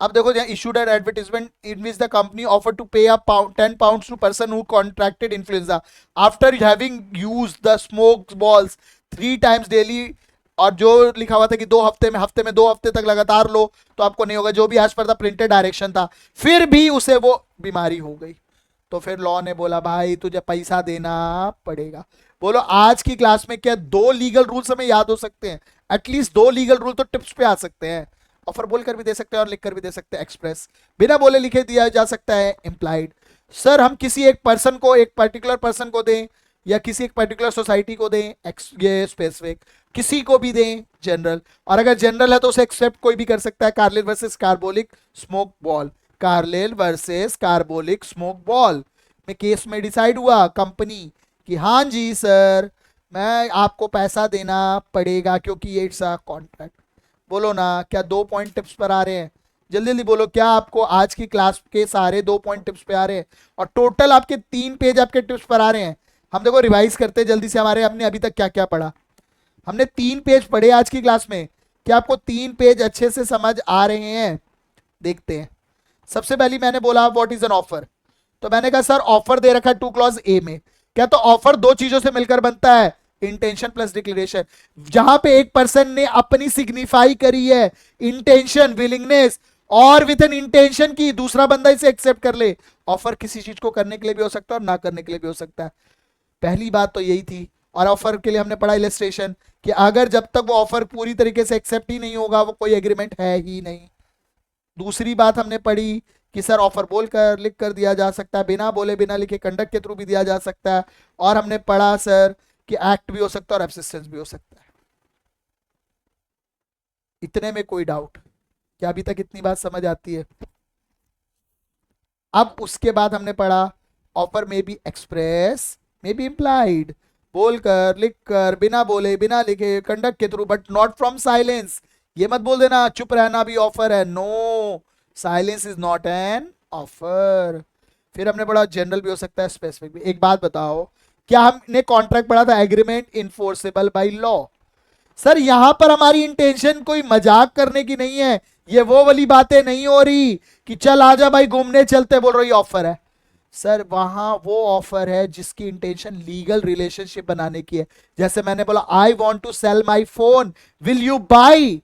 S1: अब देखो issued an advertisement in which the company offered to pay a pound 10 pounds to person who contracted influenza after having used the smoke balls 3 times daily, और जो लिखा हुआ था कि हफ्ते में 2 हफ्ते तक लगातार लो तो आपको नहीं होगा, जो भी आज पर था प्रिंटेड डायरेक्शन था, फिर भी उसे वो बीमारी हो गई। तो फिर लॉ ने बोला भाई तुझे पैसा देना पड़ेगा। बोलो आज की क्लास में क्या 2 लीगल रूल्स हमें याद हो सकते हैं? एटलीस्ट 2 लीगल रूल तो टिप्स पे आ सकते हैं। ऑफर बोलकर भी दे सकते हैं और लिखकर भी दे सकते हैं, एक्सप्रेस बिना बोले लिखे दिया जा सकता है, इम्प्लाइड। सर हम किसी एक पर्सन को, एक पर्टिकुलर पर्सन को दें या किसी एक पर्टिकुलर सोसाइटी को दें, ये स्पेसिफिक, किसी को भी दें जनरल, और अगर जनरल है तो उसे एक्सेप्ट कोई भी कर सकता है। Carlill versus Carbolic smoke ball, Carlill versus Carbolic smoke ball में केस में डिसाइड हुआ कंपनी कि हाँ जी सर मैं आपको पैसा देना पड़ेगा क्योंकि ये इट्स अ कॉन्ट्रैक्ट। बोलो ना क्या 2 पॉइंट टिप्स पर आ रहे हैं? जल्दी जल्दी बोलो, क्या आपको आज की क्लास के सारे 2 पॉइंट टिप्स पे आ रहे हैं? और टोटल आपके 3 पेज आपके टिप्स पर आ रहे हैं। हम देखो रिवाइज करते हैं जल्दी से, हमारे हमने अभी तक क्या क्या पढ़ा। हमने 3 पेज पढ़े आज की क्लास में, क्या आपको 3 पेज अच्छे से समझ आ रहे हैं? देखते हैं। सबसे पहली मैंने बोला व्हाट इज एन ऑफर, तो मैंने कहा सर ऑफर दे रखा है 2 क्लॉज ए में, क्या तो ऑफर 2 चीजों से मिलकर बनता है, इंटेंशन प्लस डिक्लेरेशन। जहां पे एक पर्सन ने अपनी सिग्निफाई करी है इंटेंशन, विलिंगनेस, और विद एन इंटेंशन की दूसरा बंदा इसे एक्सेप्ट कर ले। ऑफर किसी चीज को करने के लिए भी हो सकता है और ना करने के लिए भी हो सकता है। पहली बात तो यही थी। और ऑफर के लिए हमने पढ़ा इलस्ट्रेशन कि अगर जब तक वो ऑफर पूरी तरीके से एक्सेप्ट ही नहीं होगा वो कोई एग्रीमेंट है ही नहीं। दूसरी बात हमने पढ़ी कि सर ऑफर बोलकर लिख कर दिया जा सकता है, बिना बोले बिना लिखे कंडक्ट के थ्रू भी दिया जा सकता है। और हमने पढ़ा सर कि एक्ट भी हो सकता है और एब्सिस्टेंस भी हो सकता है। इतने में कोई डाउट? क्या अभी तक इतनी बात समझ आती है? अब उसके बाद हमने पढ़ा ऑफर में बी एक्सप्रेस में बी इम्प्लाइड, बोलकर लिखकर बिना बोले बिना लिखे कंडक्ट के through, but not from silence. ये मत बोल देना चुप रहना भी ऑफर है, no, silence is not an offer. फिर हमने पढ़ा जनरल भी हो सकता है, स्पेसिफिक भी। एक बात बताओ, क्या हमने कॉन्ट्रैक्ट पढ़ा था agreement enforceable by law? Sir यहां पर हमारी इंटेंशन कोई मजाक करने की नहीं है, ये वो वाली बातें नहीं हो रही कि चल आजा भाई घूमने चलते, बोल रही ऑफर है। सर वहां वो ऑफर है जिसकी इंटेंशन लीगल रिलेशनशिप बनाने की है। जैसे मैंने बोला I want to sell my phone, will you buy?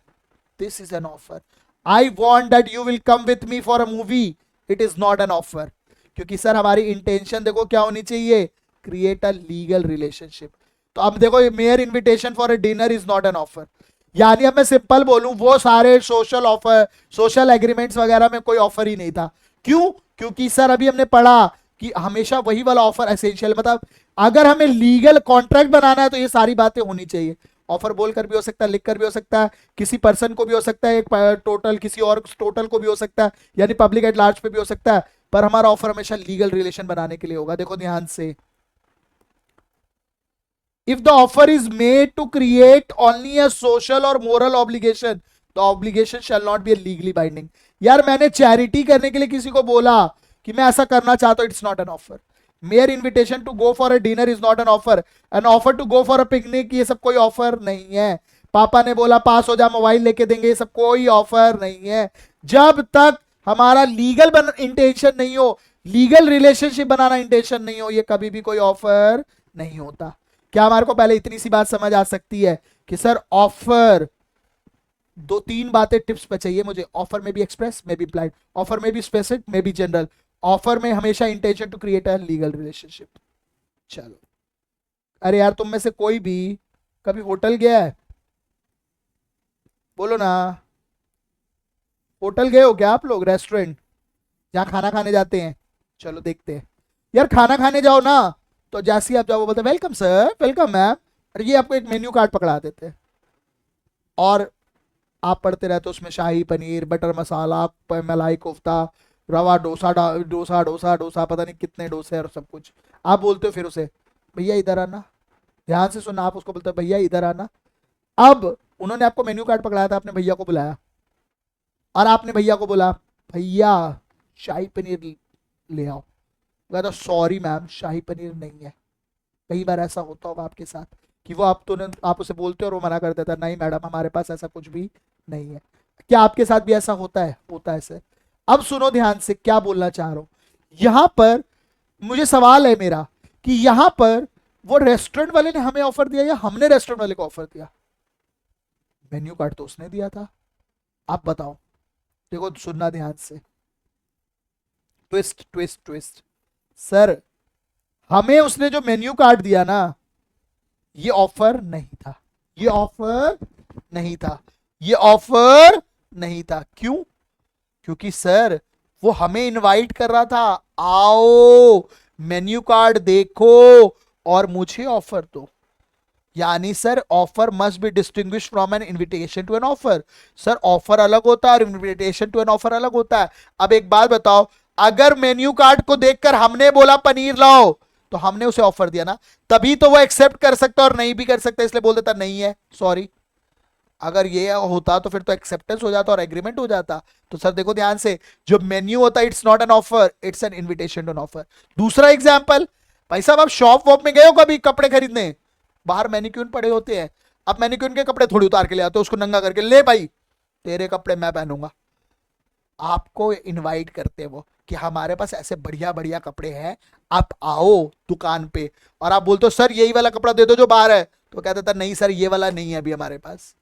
S1: This is an offer. I want that you will come with me for a movie, it is not an offer. क्योंकि sir हमारी intention देखो क्या होनी चाहिए, create a legal relationship. तो अब देखो mayor invitation for a dinner is not an offer. यानी अब मैं सिंपल बोलूं वो सारे सोशल ऑफर, सोशल एग्रीमेंट्स वगैरह में कोई ऑफर ही नहीं था। क्यों? क्योंकि सर अभी हमने पढ़ा कि हमेशा वही वाला ऑफर एसेंशियल, मतलब अगर हमें लीगल कॉन्ट्रैक्ट बनाना है तो ये सारी बातें होनी चाहिए। ऑफर बोलकर भी हो सकता है, लिखकर भी हो सकता है, किसी पर्सन को भी हो सकता है, एक टोटल किसी और टोटल को भी हो सकता है, यानी पब्लिक एट लार्ज पे भी हो सकता है, पर हमारा ऑफर हमेशा लीगल रिलेशन बनाने के लिए होगा। देखो ध्यान से, if the offer is made to create only a social or moral obligation, the obligation shall not be a legally binding। यार मैंने चैरिटी करने के लिए किसी को बोला कि मैं ऐसा करना चाहता हूं, it's not an offer. Mere invitation to go for a dinner is not an offer. An offer to go for a picnic, ये सब कोई ऑफर नहीं है। पापा ने बोला पास हो जा मोबाइल लेके देंगे, ये सब कोई ऑफर नहीं है। जब तक हमारा लीगल इंटेंशन नहीं हो, लीगल रिलेशनशिप बनाना इंटेंशन नहीं हो, ये कभी भी कोई ऑफर नहीं होता। क्या हमारे को पहले इतनी सी बात समझ आ सकती है कि सर ऑफर दो तीन बातें टिप्स पे चाहिए मुझे। ऑफर में भी एक्सप्रेस, में भी इम्प्लाइड, ऑफर में भी स्पेसिफिक, में भी जनरल, ऑफर में हमेशा intention to create a legal relationship. चलो, अरे यार तुम में से कोई भी कभी होटल गया है? बोलो ना। होटल गए हो क्या आप लोग? रेस्टोरेंट जहाँ खाना खाने जाते हैं? चलो देखते हैं। यार खाना खाने जाओ ना, तो जैसे ही आप जाओ वो बोलते हैं वेलकम सर, वेलकम मैम, और ये आपको एक मेन्यू कार्ड पकड़ा देते हैं, और आप पढ़ते रहते हो उसमें शाही पनीर, बटर मसाला, मलाई कोफ्ता, रवा डोसा, डोसा डोसा डोसा, पता नहीं कितने डोसे और सब कुछ। आप बोलते हो फिर उसे भैया इधर आना, ध्यान से सुनना, आप उसको बोलते हो भैया इधर आना। अब उन्होंने आपको मेन्यू कार्ड पकड़ाया था, आपने भैया को बुलाया, और आपने भैया को बोला भैया शाही पनीर ले आओ। वो कहता सॉरी मैम शाही पनीर नहीं है। कई बार ऐसा होता होगा आपके साथ कि वो आप उसे बोलते हो और वो मना कर देता है, नहीं मैडम हमारे पास ऐसा कुछ भी नहीं है। क्या आपके साथ भी ऐसा होता है? होता है सर। अब सुनो ध्यान से क्या बोलना चाह रहा हूं। यहां पर मुझे सवाल है मेरा कि यहां पर वो रेस्टोरेंट वाले ने हमें ऑफर दिया या हमने रेस्टोरेंट वाले को ऑफर दिया? मेन्यू कार्ड तो उसने दिया था। आप बताओ, देखो सुनना ध्यान से, ट्विस्ट ट्विस्ट ट्विस्ट। सर हमें उसने जो मेन्यू कार्ड दिया ना, ये ऑफर नहीं था, ये ऑफर नहीं था, ये ऑफर नहीं था। क्यों? क्योंकि सर वो हमें इनवाइट कर रहा था, आओ मेन्यू कार्ड देखो और मुझे ऑफर दो। यानी sir offer must be distinguish from an invitation to an offer. Sir offer अलग होता है और इनविटेशन टू एन ऑफर अलग होता है। अब एक बात बताओ, अगर मेन्यू कार्ड को देखकर हमने बोला पनीर लाओ, तो हमने उसे ऑफर दिया ना, तभी तो वो एक्सेप्ट कर सकता और नहीं भी कर सकता, इसलिए बोल देता नहीं है सॉरी। अगर ये होता तो फिर तो एक्सेप्टेंस हो जाता और एग्रीमेंट हो जाता। तो सर देखो ध्यान से, जो मेन्यू होता है it's not an offer, it's an invitation to an offer. दूसरा एग्जांपल, भाई साहब आप शॉप वॉप में गए हो कभी कपड़े खरीदने? बाहर मैनिक्यून पड़े होते हैं, आप मैनिक्यून के कपड़े थोड़ी उतार के ले आते हो, उसको नंगा करके ले भाई तेरे कपड़े मैं पहनूंगा। आपको इनवाइट करते हैं वो कि हमारे पास ऐसे बढ़िया बढ़िया कपड़े हैं, आप आओ दुकान पे, और आप बोलते हो सर यही वाला कपड़ा दे दो जो बाहर है, तो कहता था नहीं सर ये वाला नहीं है अभी हमारे पास।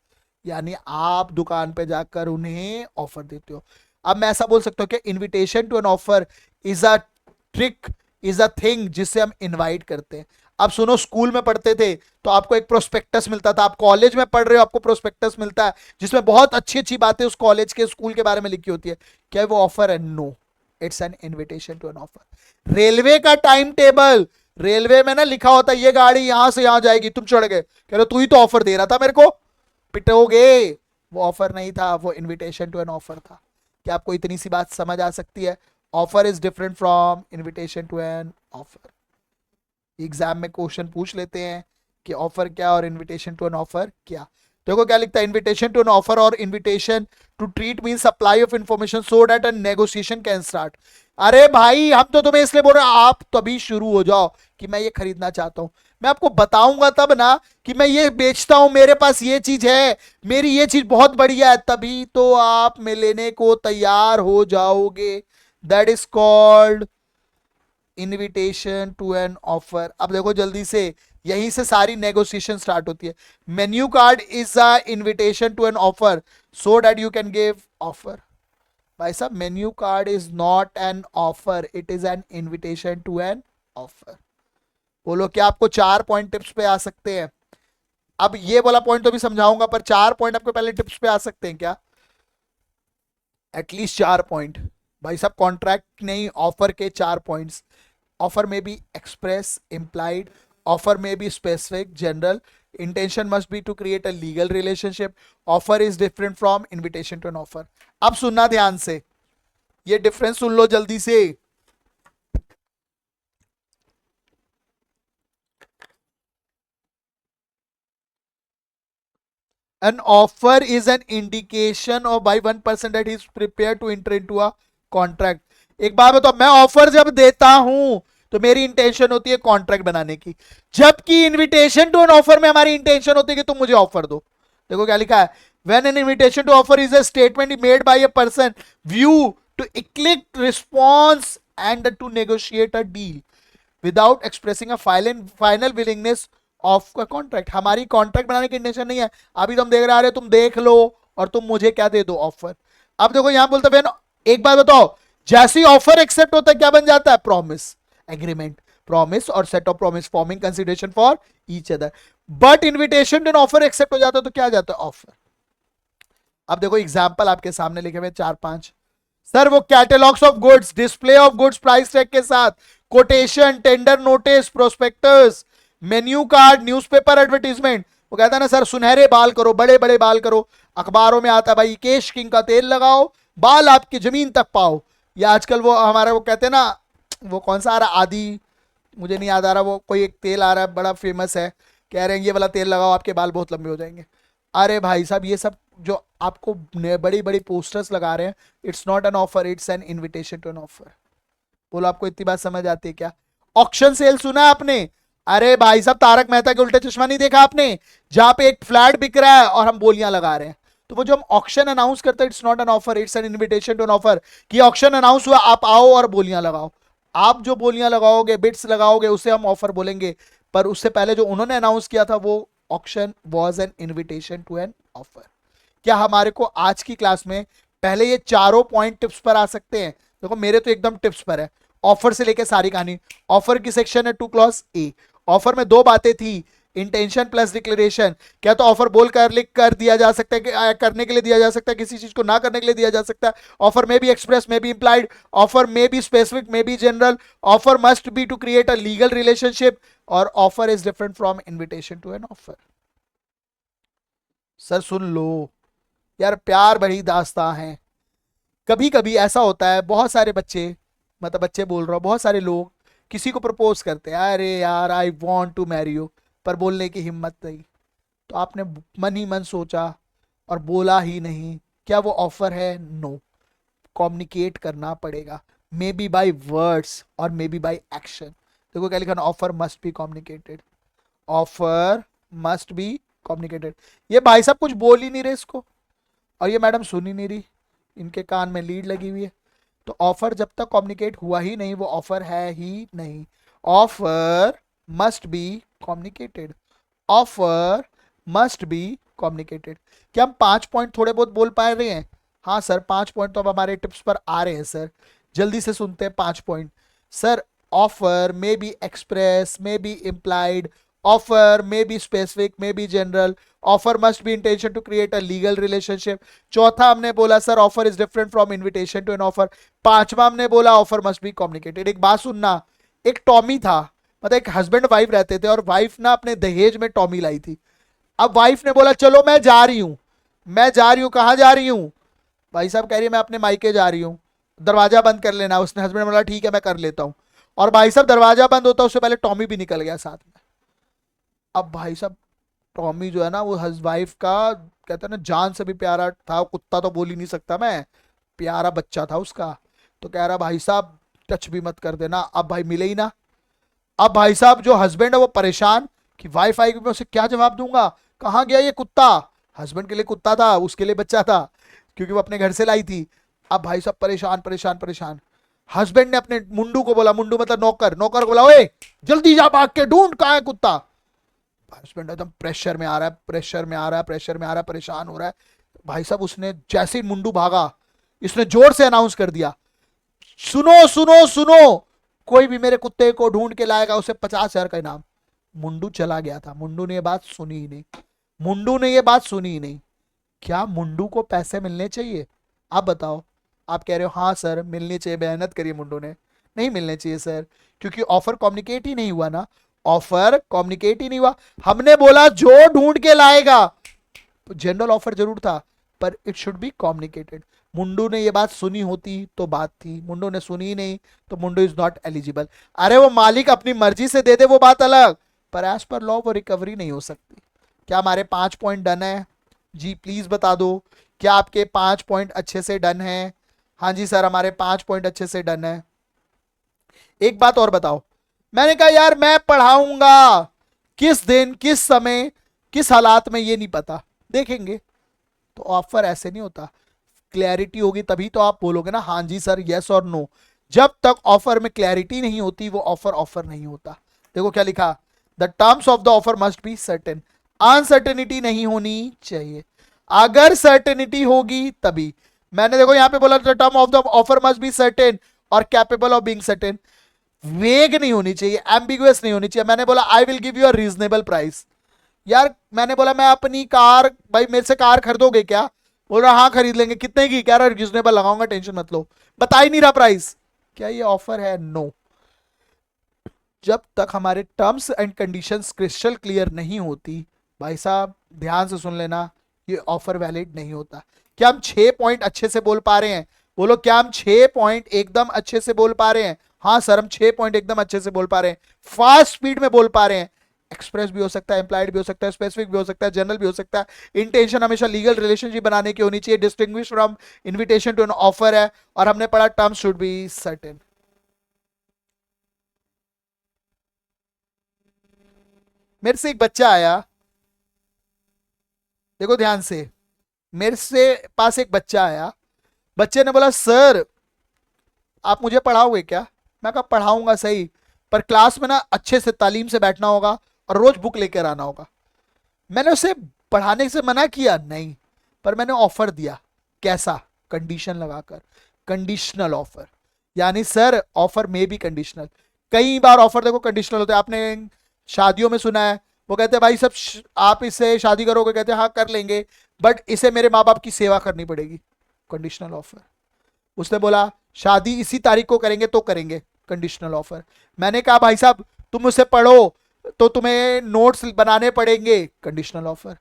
S1: यानी आप दुकान पे जाकर उन्हें ऑफर देते हो। अब मैं ऐसा बोल सकता हूं कि invitation to an offer is a trick, is a thing जिससे हम इनवाइट करते हैं। अब सुनो, स्कूल में पढ़ते थे तो आपको एक प्रोस्पेक्टस मिलता था, आप कॉलेज में पढ़ रहे हो आपको प्रोस्पेक्टस मिलता है जिसमें बहुत अच्छी अच्छी बातें उस कॉलेज के स्कूल के बारे में लिखी होती है। क्या वो ऑफर है? No, it's an invitation to an offer. Railway का टाइम टेबल, रेलवे में ना लिखा होता है ये गाड़ी यहां से यहां जाएगी, तुम चढ़ गए, कह रहे तू ही तो ऑफर दे रहा था मेरे को, पिटोगे। वो ऑफर नहीं था, वो इनविटेशन टू एन ऑफर था। क्या आपको इतनी सी बात समझ आ सकती है? Offer is different from invitation to an offer. Exam में क्वेश्चन पूछ लेते हैं कि ऑफर क्या और इनविटेशन टू एन ऑफर क्या। देखो क्या लिखता है, इनविटेशन टू एन ऑफर और invitation to treat mean supply of information so that a negotiation can start. अरे भाई हम तो तुम्हें इसलिए बोल रहे हैं आप तभी शुरू हो जाओ कि मैं ये खरीदना चाहता हूं, मैं आपको बताऊंगा तब ना कि मैं ये बेचता हूं, मेरे पास ये चीज है, मेरी ये चीज बहुत बढ़िया है, तभी तो आप में लेने को तैयार हो जाओगे। That is called invitation to an offer. अब देखो जल्दी से, यहीं से सारी नेगोशिएशन स्टार्ट होती है। Menu card is a invitation to an offer so that you can give offer. भाई साहब menu card is not an offer, it is an invitation to an offer. बोलो क्या आपको 4 पॉइंट टिप्स पे आ सकते हैं? अब ये वाला पॉइंट तो भी समझाऊंगा, पर 4 पॉइंट आपको पहले टिप्स पे आ सकते हैं क्या? At least 4 point. भाई साहब कॉन्ट्रैक्ट नहीं, ऑफर के 4 पॉइंट्स। ऑफर में भी एक्सप्रेस, इम्प्लाइड, ऑफर में भी specific, general, intention must be to create a legal relationship, offer is different from invitation to an offer. अब सुनना ध्यान से, ये डिफरेंस सुन लो जल्दी से। An offer is an indication of by one person that he is prepared to enter into a contract. एक बात बताओ, मैं ऑफर जब देता हूं तो मेरी इंटेंशन होती है कॉन्ट्रैक्ट बनाने की, जबकि इनविटेशन टू एन ऑफर में हमारी इंटेंशन होती है कि तुम मुझे ऑफर दो। देखो क्या लिखा है, when an invitation to offer is a statement made by a person view to इक्लिक response and to negotiate a deal without expressing a final willingness of contract. हमारी कॉन्ट्रैक्ट बनाने की इंटेंशन नहीं है, अभी तुम देख रहे तुम देख लो और तुम मुझे क्या दे दो, ऑफर। अब देखो यहां बोलते हैं एक बात बताओ, जैसे ही ऑफर एक्सेप्ट होता है क्या बन जाता है, प्रॉमिस, एग्रीमेंट, प्रॉमिस और set of promise forming consideration for each other. But invitation and offer accept हो जाता है तो क्या आ जाता है, ऑफर। अब देखो एग्जाम्पल आपके सामने लिखे हुए 4-5। सर वो catalogues of goods, display of goods price tag के साथ, quotation, tender notice, prospectus, menu card, newspaper advertisement. वो कहता है ना सर सुनहरे बाल करो, बड़े बड़े बाल करो, अखबारों में आता है भाई केश किंग का तेल लगाओ, बाल आपकी जमीन तक पाओ। या आजकल वो हमारा वो कहते हैं ना, वो कौन सा आ रहा, आदि, मुझे नहीं याद आ रहा, वो कोई एक तेल आ रहा है बड़ा फेमस है, कह रहे हैं ये वाला तेल लगाओ आपके बाल बहुत लंबे हो जाएंगे। अरे भाई साहब ये सब जो आपको बड़ी बड़ी पोस्टर्स लगा रहे हैं, it's not an offer, it's an invitation to an offer. बोलो आपको इतनी बात समझ आती है क्या? ऑक्शन सेल सुना है आपने? अरे भाई साहब तारक मेहता के उल्टे चश्मा नहीं देखा आपने, जहां पे एक फ्लैट बिक रहा है और हम बोलियां लगा रहे हैं। तो वो जो हम ऑक्शन अनाउंस करते हैं, it's not an offer, it's an invitation to an offer. कि ऑक्शन अनाउंस हुआ, आप आओ और बोलियां लगाओ। आप जो बोलियां लगाओगे, बिट्स लगाओगे, उसे हम ऑफर बोलेंगे। पर उससे पहले जो उन्होंने अनाउंस किया था वो auction was an invitation to an offer. क्या हमारे को आज की क्लास में पहले ये चारों पॉइंट टिप्स पर आ सकते हैं? देखो मेरे तो एकदम टिप्स पर है, ऑफर से लेके सारी कहानी। ऑफर की सेक्शन है 2 क्लॉज ए। ऑफर में दो बातें थी, इंटेंशन प्लस डिक्लेरेशन। क्या तो ऑफर बोल कर लिख कर दिया जा सकता है, कि करने के लिए दिया जा सकता है, किसी चीज को ना करने के लिए दिया जा सकता है। ऑफर में भी एक्सप्रेस, में भी इंप्लाइड, ऑफर में भी स्पेसिफिक, में भी general. Offer must be to create a legal relationship, और offer is different from invitation to an offer. Sir सुन लो यार, प्यार बड़ी दास्तां है। कभी कभी ऐसा होता है, बहुत सारे बच्चे, मतलब बच्चे बोल रहा हूँ, बहुत सारे लोग किसी को प्रपोज करते हैं, अरे यार I want to marry you, पर बोलने की हिम्मत नहीं। तो आपने मन ही मन सोचा और बोला ही नहीं, क्या वो ऑफर है? नो। कम्युनिकेट करना पड़ेगा, मे बी बाई वर्ड्स और मे बी बाई एक्शन। देखो क्या लिखा, offer must be communicated, offer must be communicated. ये भाई साहब कुछ बोल ही नहीं रहे इसको, और ये मैडम सुन ही नहीं रही, इनके कान में लीड लगी हुई है। तो ऑफर जब तक कम्युनिकेट हुआ ही नहीं, वो ऑफर है ही नहीं। Offer must be communicated, offer must be communicated. क्या हम 5 पॉइंट थोड़े बहुत बोल पा रहे हैं? हाँ सर 5 पॉइंट तो अब हमारे टिप्स पर आ रहे हैं सर, जल्दी से सुनते हैं 5 point. Sir offer may be express, may be implied, offer may be specific, may be general, offer must be intention to create a legal relationship. चौथा हमने बोला sir offer is different from invitation to an offer. पांचवा हमने बोला offer must be communicated. एक बात सुनना, एक टॉमी था, मतलब एक हस्बैंड वाइफ रहते थे, और वाइफ ना अपने दहेज में टॉमी लाई थी। अब वाइफ ने बोला चलो मैं जा रही हूं, मैं जा रही हूं, कहां जा रही हूं? भाई साहब कह रही है मैं अपने मायके जा रही हूँ, दरवाजा बंद कर लेना। उसने हस्बैंड बोला ठीक है मैं कर लेता हूँ, और भाई साहब दरवाजा बंद होता उससे पहले टॉमी भी निकल गया साथ में। अब भाई साहब टॉमी जो है ना वो वाइफ का कहते हैं ना जान से भी प्यारा था, कुत्ता तो बोल ही नहीं सकता मैं, प्यारा बच्चा था उसका। तो कह रहा भाई साहब टच भी मत कर देना, अब भाई मिले ही ना। अब भाई साहब जो हस्बैंड है वो परेशान कि वाइफ आएगी मैं उसे क्या जवाब दूंगा, कहाँ गया ये कुत्ता? हस्बैंड के लिए कुत्ता था, उसके लिए बच्चा था, क्योंकि वो अपने घर से लाई थी। अब भाई साहब परेशान परेशान परेशान। हस्बैंड ने अपने मुंडू को बोला, मुंडू मतलब नौकर, नौकर को बोला ओए जल्दी जा भाग के ढूंढ कहाँ है कुत्ता। हस्बैंड एकदम प्रेशर में आ रहा है, प्रेशर में आ रहा है, प्रेशर में आ रहा है, परेशान हो रहा है। भाई साहब उसने जैसे ही मुंडू भागा, इसने जोर से अनाउंस कर दिया, सुनो सुनो सुनो, कोई भी मेरे कुत्ते को ढूंढ के लाएगा उसे 50,000 का इनाम। मुंडू चला गया था, मुंडू ने ये बात सुनी ही नहीं, मुंडू ने ये बात सुनी ही नहीं। क्या मुंडू को पैसे मिलने चाहिए? आप बताओ। आप कह रहे हो हाँ सर मिलनी चाहिए, मेहनत करी मुंडू ने। नहीं मिलने चाहिए सर, क्योंकि ऑफर कम्युनिकेट ही नहीं हुआ ना, ऑफर कम्युनिकेट ही नहीं हुआ। हमने बोला जो ढूंढ के लाएगा, तो जनरल ऑफर जरूर था, पर इट शुड बी कम्युनिकेटेड। मुंडू ने ये बात सुनी होती तो बात थी, मुंडू ने सुनी ही नहीं, तो मुंडू इज नॉट एलिजिबल। अरे वो मालिक अपनी मर्जी से दे दे वो बात अलग, पर एज पर लॉ वो रिकवरी नहीं हो सकती। क्या हमारे 5 पॉइंट डन है? जी प्लीज बता दो, क्या आपके 5 पॉइंट अच्छे से डन है? हाँ जी सर हमारे 5 पॉइंट अच्छे से डन है। एक बात और बताओ, मैंने कहा यार मैं पढ़ाऊंगा, किस दिन किस समय किस हालात में ये नहीं पता, देखेंगे। तो ऑफर ऐसे नहीं होता, क्लैरिटी होगी तभी तो आप बोलोगे ना हाँ जी सर यस और नो। जब तक ऑफर में क्लैरिटी नहीं होती वो ऑफर ऑफर नहीं होता। देखो क्या लिखा, the terms of the offer must be certain, uncertainty नहीं होनी चाहिए। अगर सर्टेनिटी होगी तभी। मैंने देखो यहां पे बोला था term of the offer must be certain और कैपेबल ऑफ बीइंग सर्टेन। वेग नहीं होनी चाहिए, एम्बिगुअस नहीं होनी चाहिए। मैंने बोला I will give you a reasonable price. यार मैंने बोला मैं अपनी कार, भाई मेरे से कार खरीदोगे क्या? बोल रहा हाँ खरीद लेंगे। कितने की? कह रहा रीजनेबल लगाऊंगा, टेंशन मत लो। बता ही नहीं रहा प्राइस। क्या ये ऑफर है? नो। जब तक हमारे terms and conditions crystal clear नहीं होती, भाई साहब ध्यान से सुन लेना, ये ऑफर वैलिड नहीं होता। क्या हम 6 पॉइंट अच्छे से बोल पा रहे हैं? बोलो क्या हम 6 पॉइंट एकदम अच्छे से बोल पा रहे हैं? हाँ सर हम 6 पॉइंट एकदम अच्छे से बोल पा रहे हैं, फास्ट स्पीड में बोल पा रहे हैं। एक्सप्रेस भी हो सकता है, इंप्लाइड भी हो सकता है, स्पेसिफिक भी हो सकता है, जनरल भी हो सकता है। इंटेंशन हमेशा लीगल रिलेशनशिप बनाने की होनी चाहिए, distinguish from invitation to an offer है। और हमने पढ़ा टर्म्स शुड बी सर्टेन। मेरे से एक बच्चा आया, देखो ध्यान से, मेरे से पास एक बच्चा आया। बच्चे ने बोला सर आप मुझे पढ़ाओगे क्या? मैं कहा पढ़ाऊंगा सही, पर क्लास में ना अच्छे से तालीम से बैठना होगा और रोज बुक लेकर आना होगा। मैंने उसे पढ़ाने से मना किया नहीं, पर मैंने ऑफर दिया। कैसा? कंडीशन लगाकर, कंडीशनल ऑफर। यानी सर ऑफर में भी कंडीशनल। कई बार ऑफर देखो कंडीशनल होते हैं, आपने शादियों में सुना है, वो कहते हैं भाई सब आप इससे शादी करोगे? कहते हैं हाँ कर लेंगे, बट इसे मेरे माँ बाप की सेवा करनी पड़ेगी। Conditional offer. उसने बोला शादी इसी तारीख को करेंगे तो करेंगे। Conditional offer. मैंने कहा भाई साहब तुम मुझसे पढ़ो तो तुम्हें नोट्स बनाने पड़ेंगे। Conditional offer.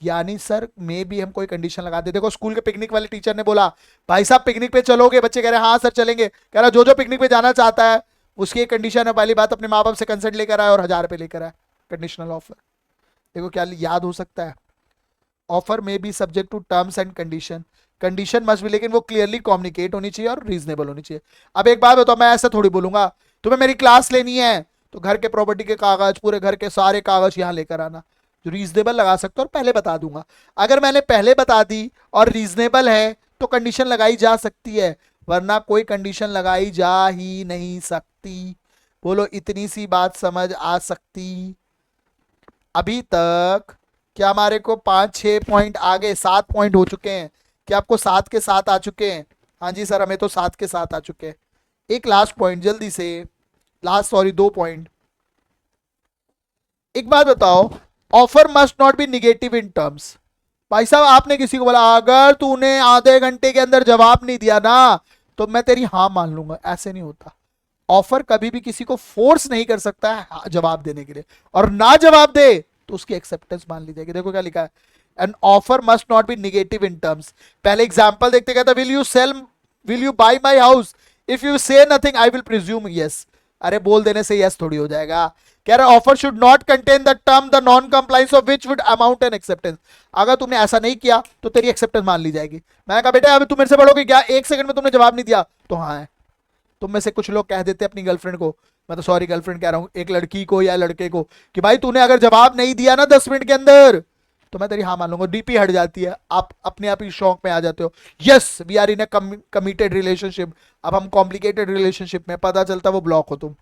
S1: यानी सर में भी हम कोई कंडीशन लगा दे। देखो स्कूल के पिकनिक वाले टीचर ने बोला भाई साहब पिकनिक पे चलोगे? बच्चे कह रहे हैं हाँ सर चलेंगे। कह रहा जो जो पिकनिक पे जाना चाहता है उसकी एक कंडीशन है, पहली बात अपने माँ बाप से कंसल्ट लेकर आए और 1000 रुपये लेकर आए। Conditional offer. देखो क्या याद हो सकता है? ऑफर में be subject to terms and condition. Condition must भी, लेकिन वो क्लियरली कम्युनिकेट होनी चाहिए और रीजनेबल होनी चाहिए। अब एक बात बताओ, मैं ऐसा थोड़ी बोलूंगा तुम्हें मेरी क्लास लेनी है तो घर के प्रॉपर्टी के कागज, पूरे घर के सारे कागज यहां लेकर आना। जो रीजनेबल लगा सकते हो और पहले बता दूंगा। अगर मैंने पहले बता दी और रीजनेबल है तो कंडीशन लगाई जा सकती है, वरना कोई कंडीशन लगाई जा ही नहीं सकती। बोलो इतनी सी बात समझ आ सकती? अभी तक क्या हमारे को 5-6 पॉइंट आगे 7 पॉइंट हो चुके हैं? क्या आपको 7 के 7 आ चुके हैं? हाँ जी सर हमें तो 7 के 7 आ चुके हैं। एक लास्ट पॉइंट जल्दी से, लास्ट सॉरी 2 पॉइंट। एक बात बताओ, offer must not be negative in terms. भाई साहब आपने किसी को बोला अगर तूने आधे घंटे के अंदर जवाब नहीं दिया ना तो मैं तेरी हाँ मान लूंगा, ऐसे नहीं होता। ऑफर कभी भी किसी को फोर्स नहीं कर सकता है जवाब देने के लिए, और ना जवाब दे तो उसकी एक्सेप्टेंस मान ली जाएगी। देखो क्या लिखा है, an offer must not be negative in terms. पहले एग्जांपल देखते कहता will you sell, will you buy my house? If you say nothing I will presume yes. अरे बोल देने से यस थोड़ी हो जाएगा। कह रहा offer should not contain the term the non compliance of which would amount N acceptance. अगर तुमने ऐसा नहीं किया तो तेरी एक्सेप्टेंस मान ली जाएगी। मैंने कहा बेटा अभी तुम मेरे से पढ़ोगे क्या? 1 सेकंड में तुमने जवाब नहीं दिया तो हाँ है। तुम में से कुछ लोग कह देते अपनी गर्लफ्रेंड को, मैं तो सॉरी गर्लफ्रेंड कह रहा हूं, एक लड़की को या लड़के को, कि भाई तूने अगर जवाब नहीं दिया ना 10 मिनट के अंदर तो मैं तेरी हाँ मान लूंगा। डीपी हट जाती है, आप अपने आप ही शौक में आ जाते हो। Yes we are in a committed relationship. अब हम कॉम्प्लिकेटेड रिलेशनशिप में, पता चलता वो ब्लॉक हो तुम।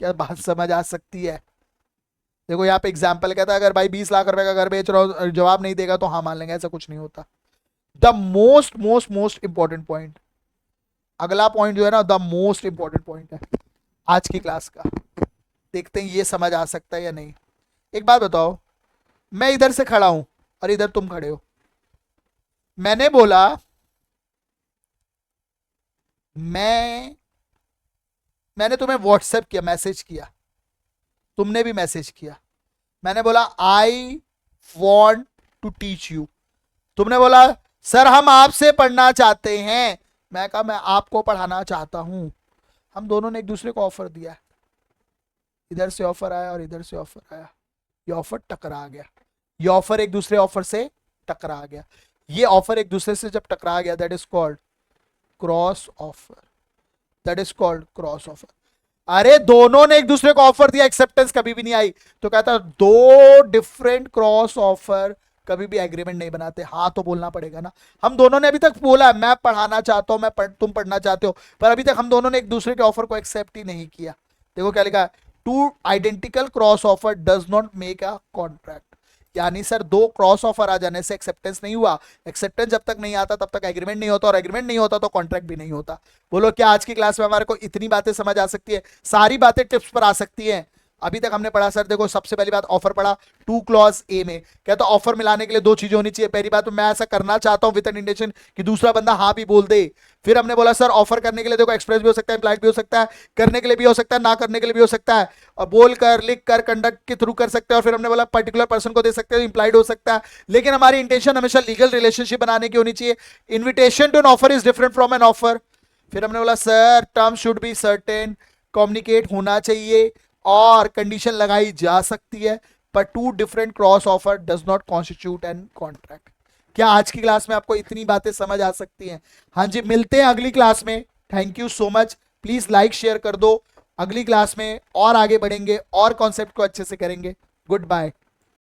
S1: क्या बात समझ आ सकती है? देखो यहाँ पे एग्जाम्पल कहता है अगर भाई 20 लाख रुपए का घर बेच रहा हो जवाब नहीं देगा तो हाँ मान लेंगे, ऐसा कुछ नहीं होता। The most most most important point, अगला पॉइंट जो है ना द मोस्ट इंपॉर्टेंट पॉइंट है आज की क्लास का। देखते हैं ये समझ आ सकता है या नहीं। एक बात बताओ, मैं इधर से खड़ा हूं और इधर तुम खड़े हो। मैंने बोला मैंने तुम्हें व्हाट्सएप किया, मैसेज किया, तुमने भी मैसेज किया। मैंने बोला I want to teach you. तुमने बोला सर हम आपसे पढ़ना चाहते हैं। मैं कहा मैं आपको पढ़ाना चाहता हूं। हम दोनों ने एक दूसरे को ऑफर दिया, इधर से ऑफर आया और इधर से ऑफर आया, ये ऑफर टकरा गया, ये ऑफर एक दूसरे ऑफर से टकरा गया। ये ऑफर एक दूसरे से जब टकरा गया that is called cross offer. That is called cross offer. अरे दोनों ने एक दूसरे को ऑफर दिया, एक्सेप्टेंस कभी भी नहीं आई, तो कहता दो डिफरेंट क्रॉस ऑफर कभी भी एग्रीमेंट नहीं बनाते। हाँ तो बोलना पड़ेगा ना। हम दोनों ने अभी तक बोला मैं पढ़ाना चाहता हूं, तुम पढ़ना चाहते हो, पर अभी तक हम दोनों ने एक दूसरे के ऑफर को एक्सेप्ट ही नहीं किया। देखो क्या लिखा है, two identical cross offer does not make a contract. यानी सर 2 क्रॉस ऑफर आ जाने से एक्सेप्टेंस नहीं हुआ। एक्सेप्टेंस जब तक नहीं आता तब तक एग्रीमेंट नहीं होता, और एग्रीमेंट नहीं होता तो कॉन्ट्रैक्ट भी नहीं होता। बोलो क्या आज की क्लास में हमारे को इतनी बातें समझ आ सकती है? सारी बातें टिप्स पर आ सकती है। अभी तक हमने पढ़ा सर, देखो सबसे पहली बात ऑफर पढ़ा 2 क्लॉज ए में, क्या तो ऑफर मिलाने के लिए 2 चीजें होनी चाहिए। पहली बात तो मैं ऐसा करना चाहता हूं विद एन इंटेंशन कि दूसरा बंदा हाँ भी बोल दे। फिर हमने बोला सर ऑफर करने के लिए देखो एक्सप्रेस भी हो सकता है, इम्प्लाइड भी हो सकता है, करने के लिए भी हो सकता है, ना करने के लिए भी हो सकता है, और बोल कर लिख कर कंडक्ट के थ्रू कर सकते हैं। और फिर हमने बोला पर्टिकुलर पर्सन को दे सकते हैं, इम्प्लाइड हो सकता है, लेकिन हमारी इंटेंशन हमेशा लीगल रिलेशनशिप बनाने की होनी चाहिए। Invitation to an offer is different from an offer. फिर हमने बोला sir term should be certain, communicate होना चाहिए और कंडीशन लगाई जा सकती है, पर 2 different cross offer does not constitute N contract. क्या आज की क्लास में आपको इतनी बातें समझ आ सकती हैं? हाँ जी, मिलते हैं अगली क्लास में। Thank you so much. Please like share कर दो। अगली क्लास में और आगे बढ़ेंगे और कॉन्सेप्ट को अच्छे से करेंगे। Good bye.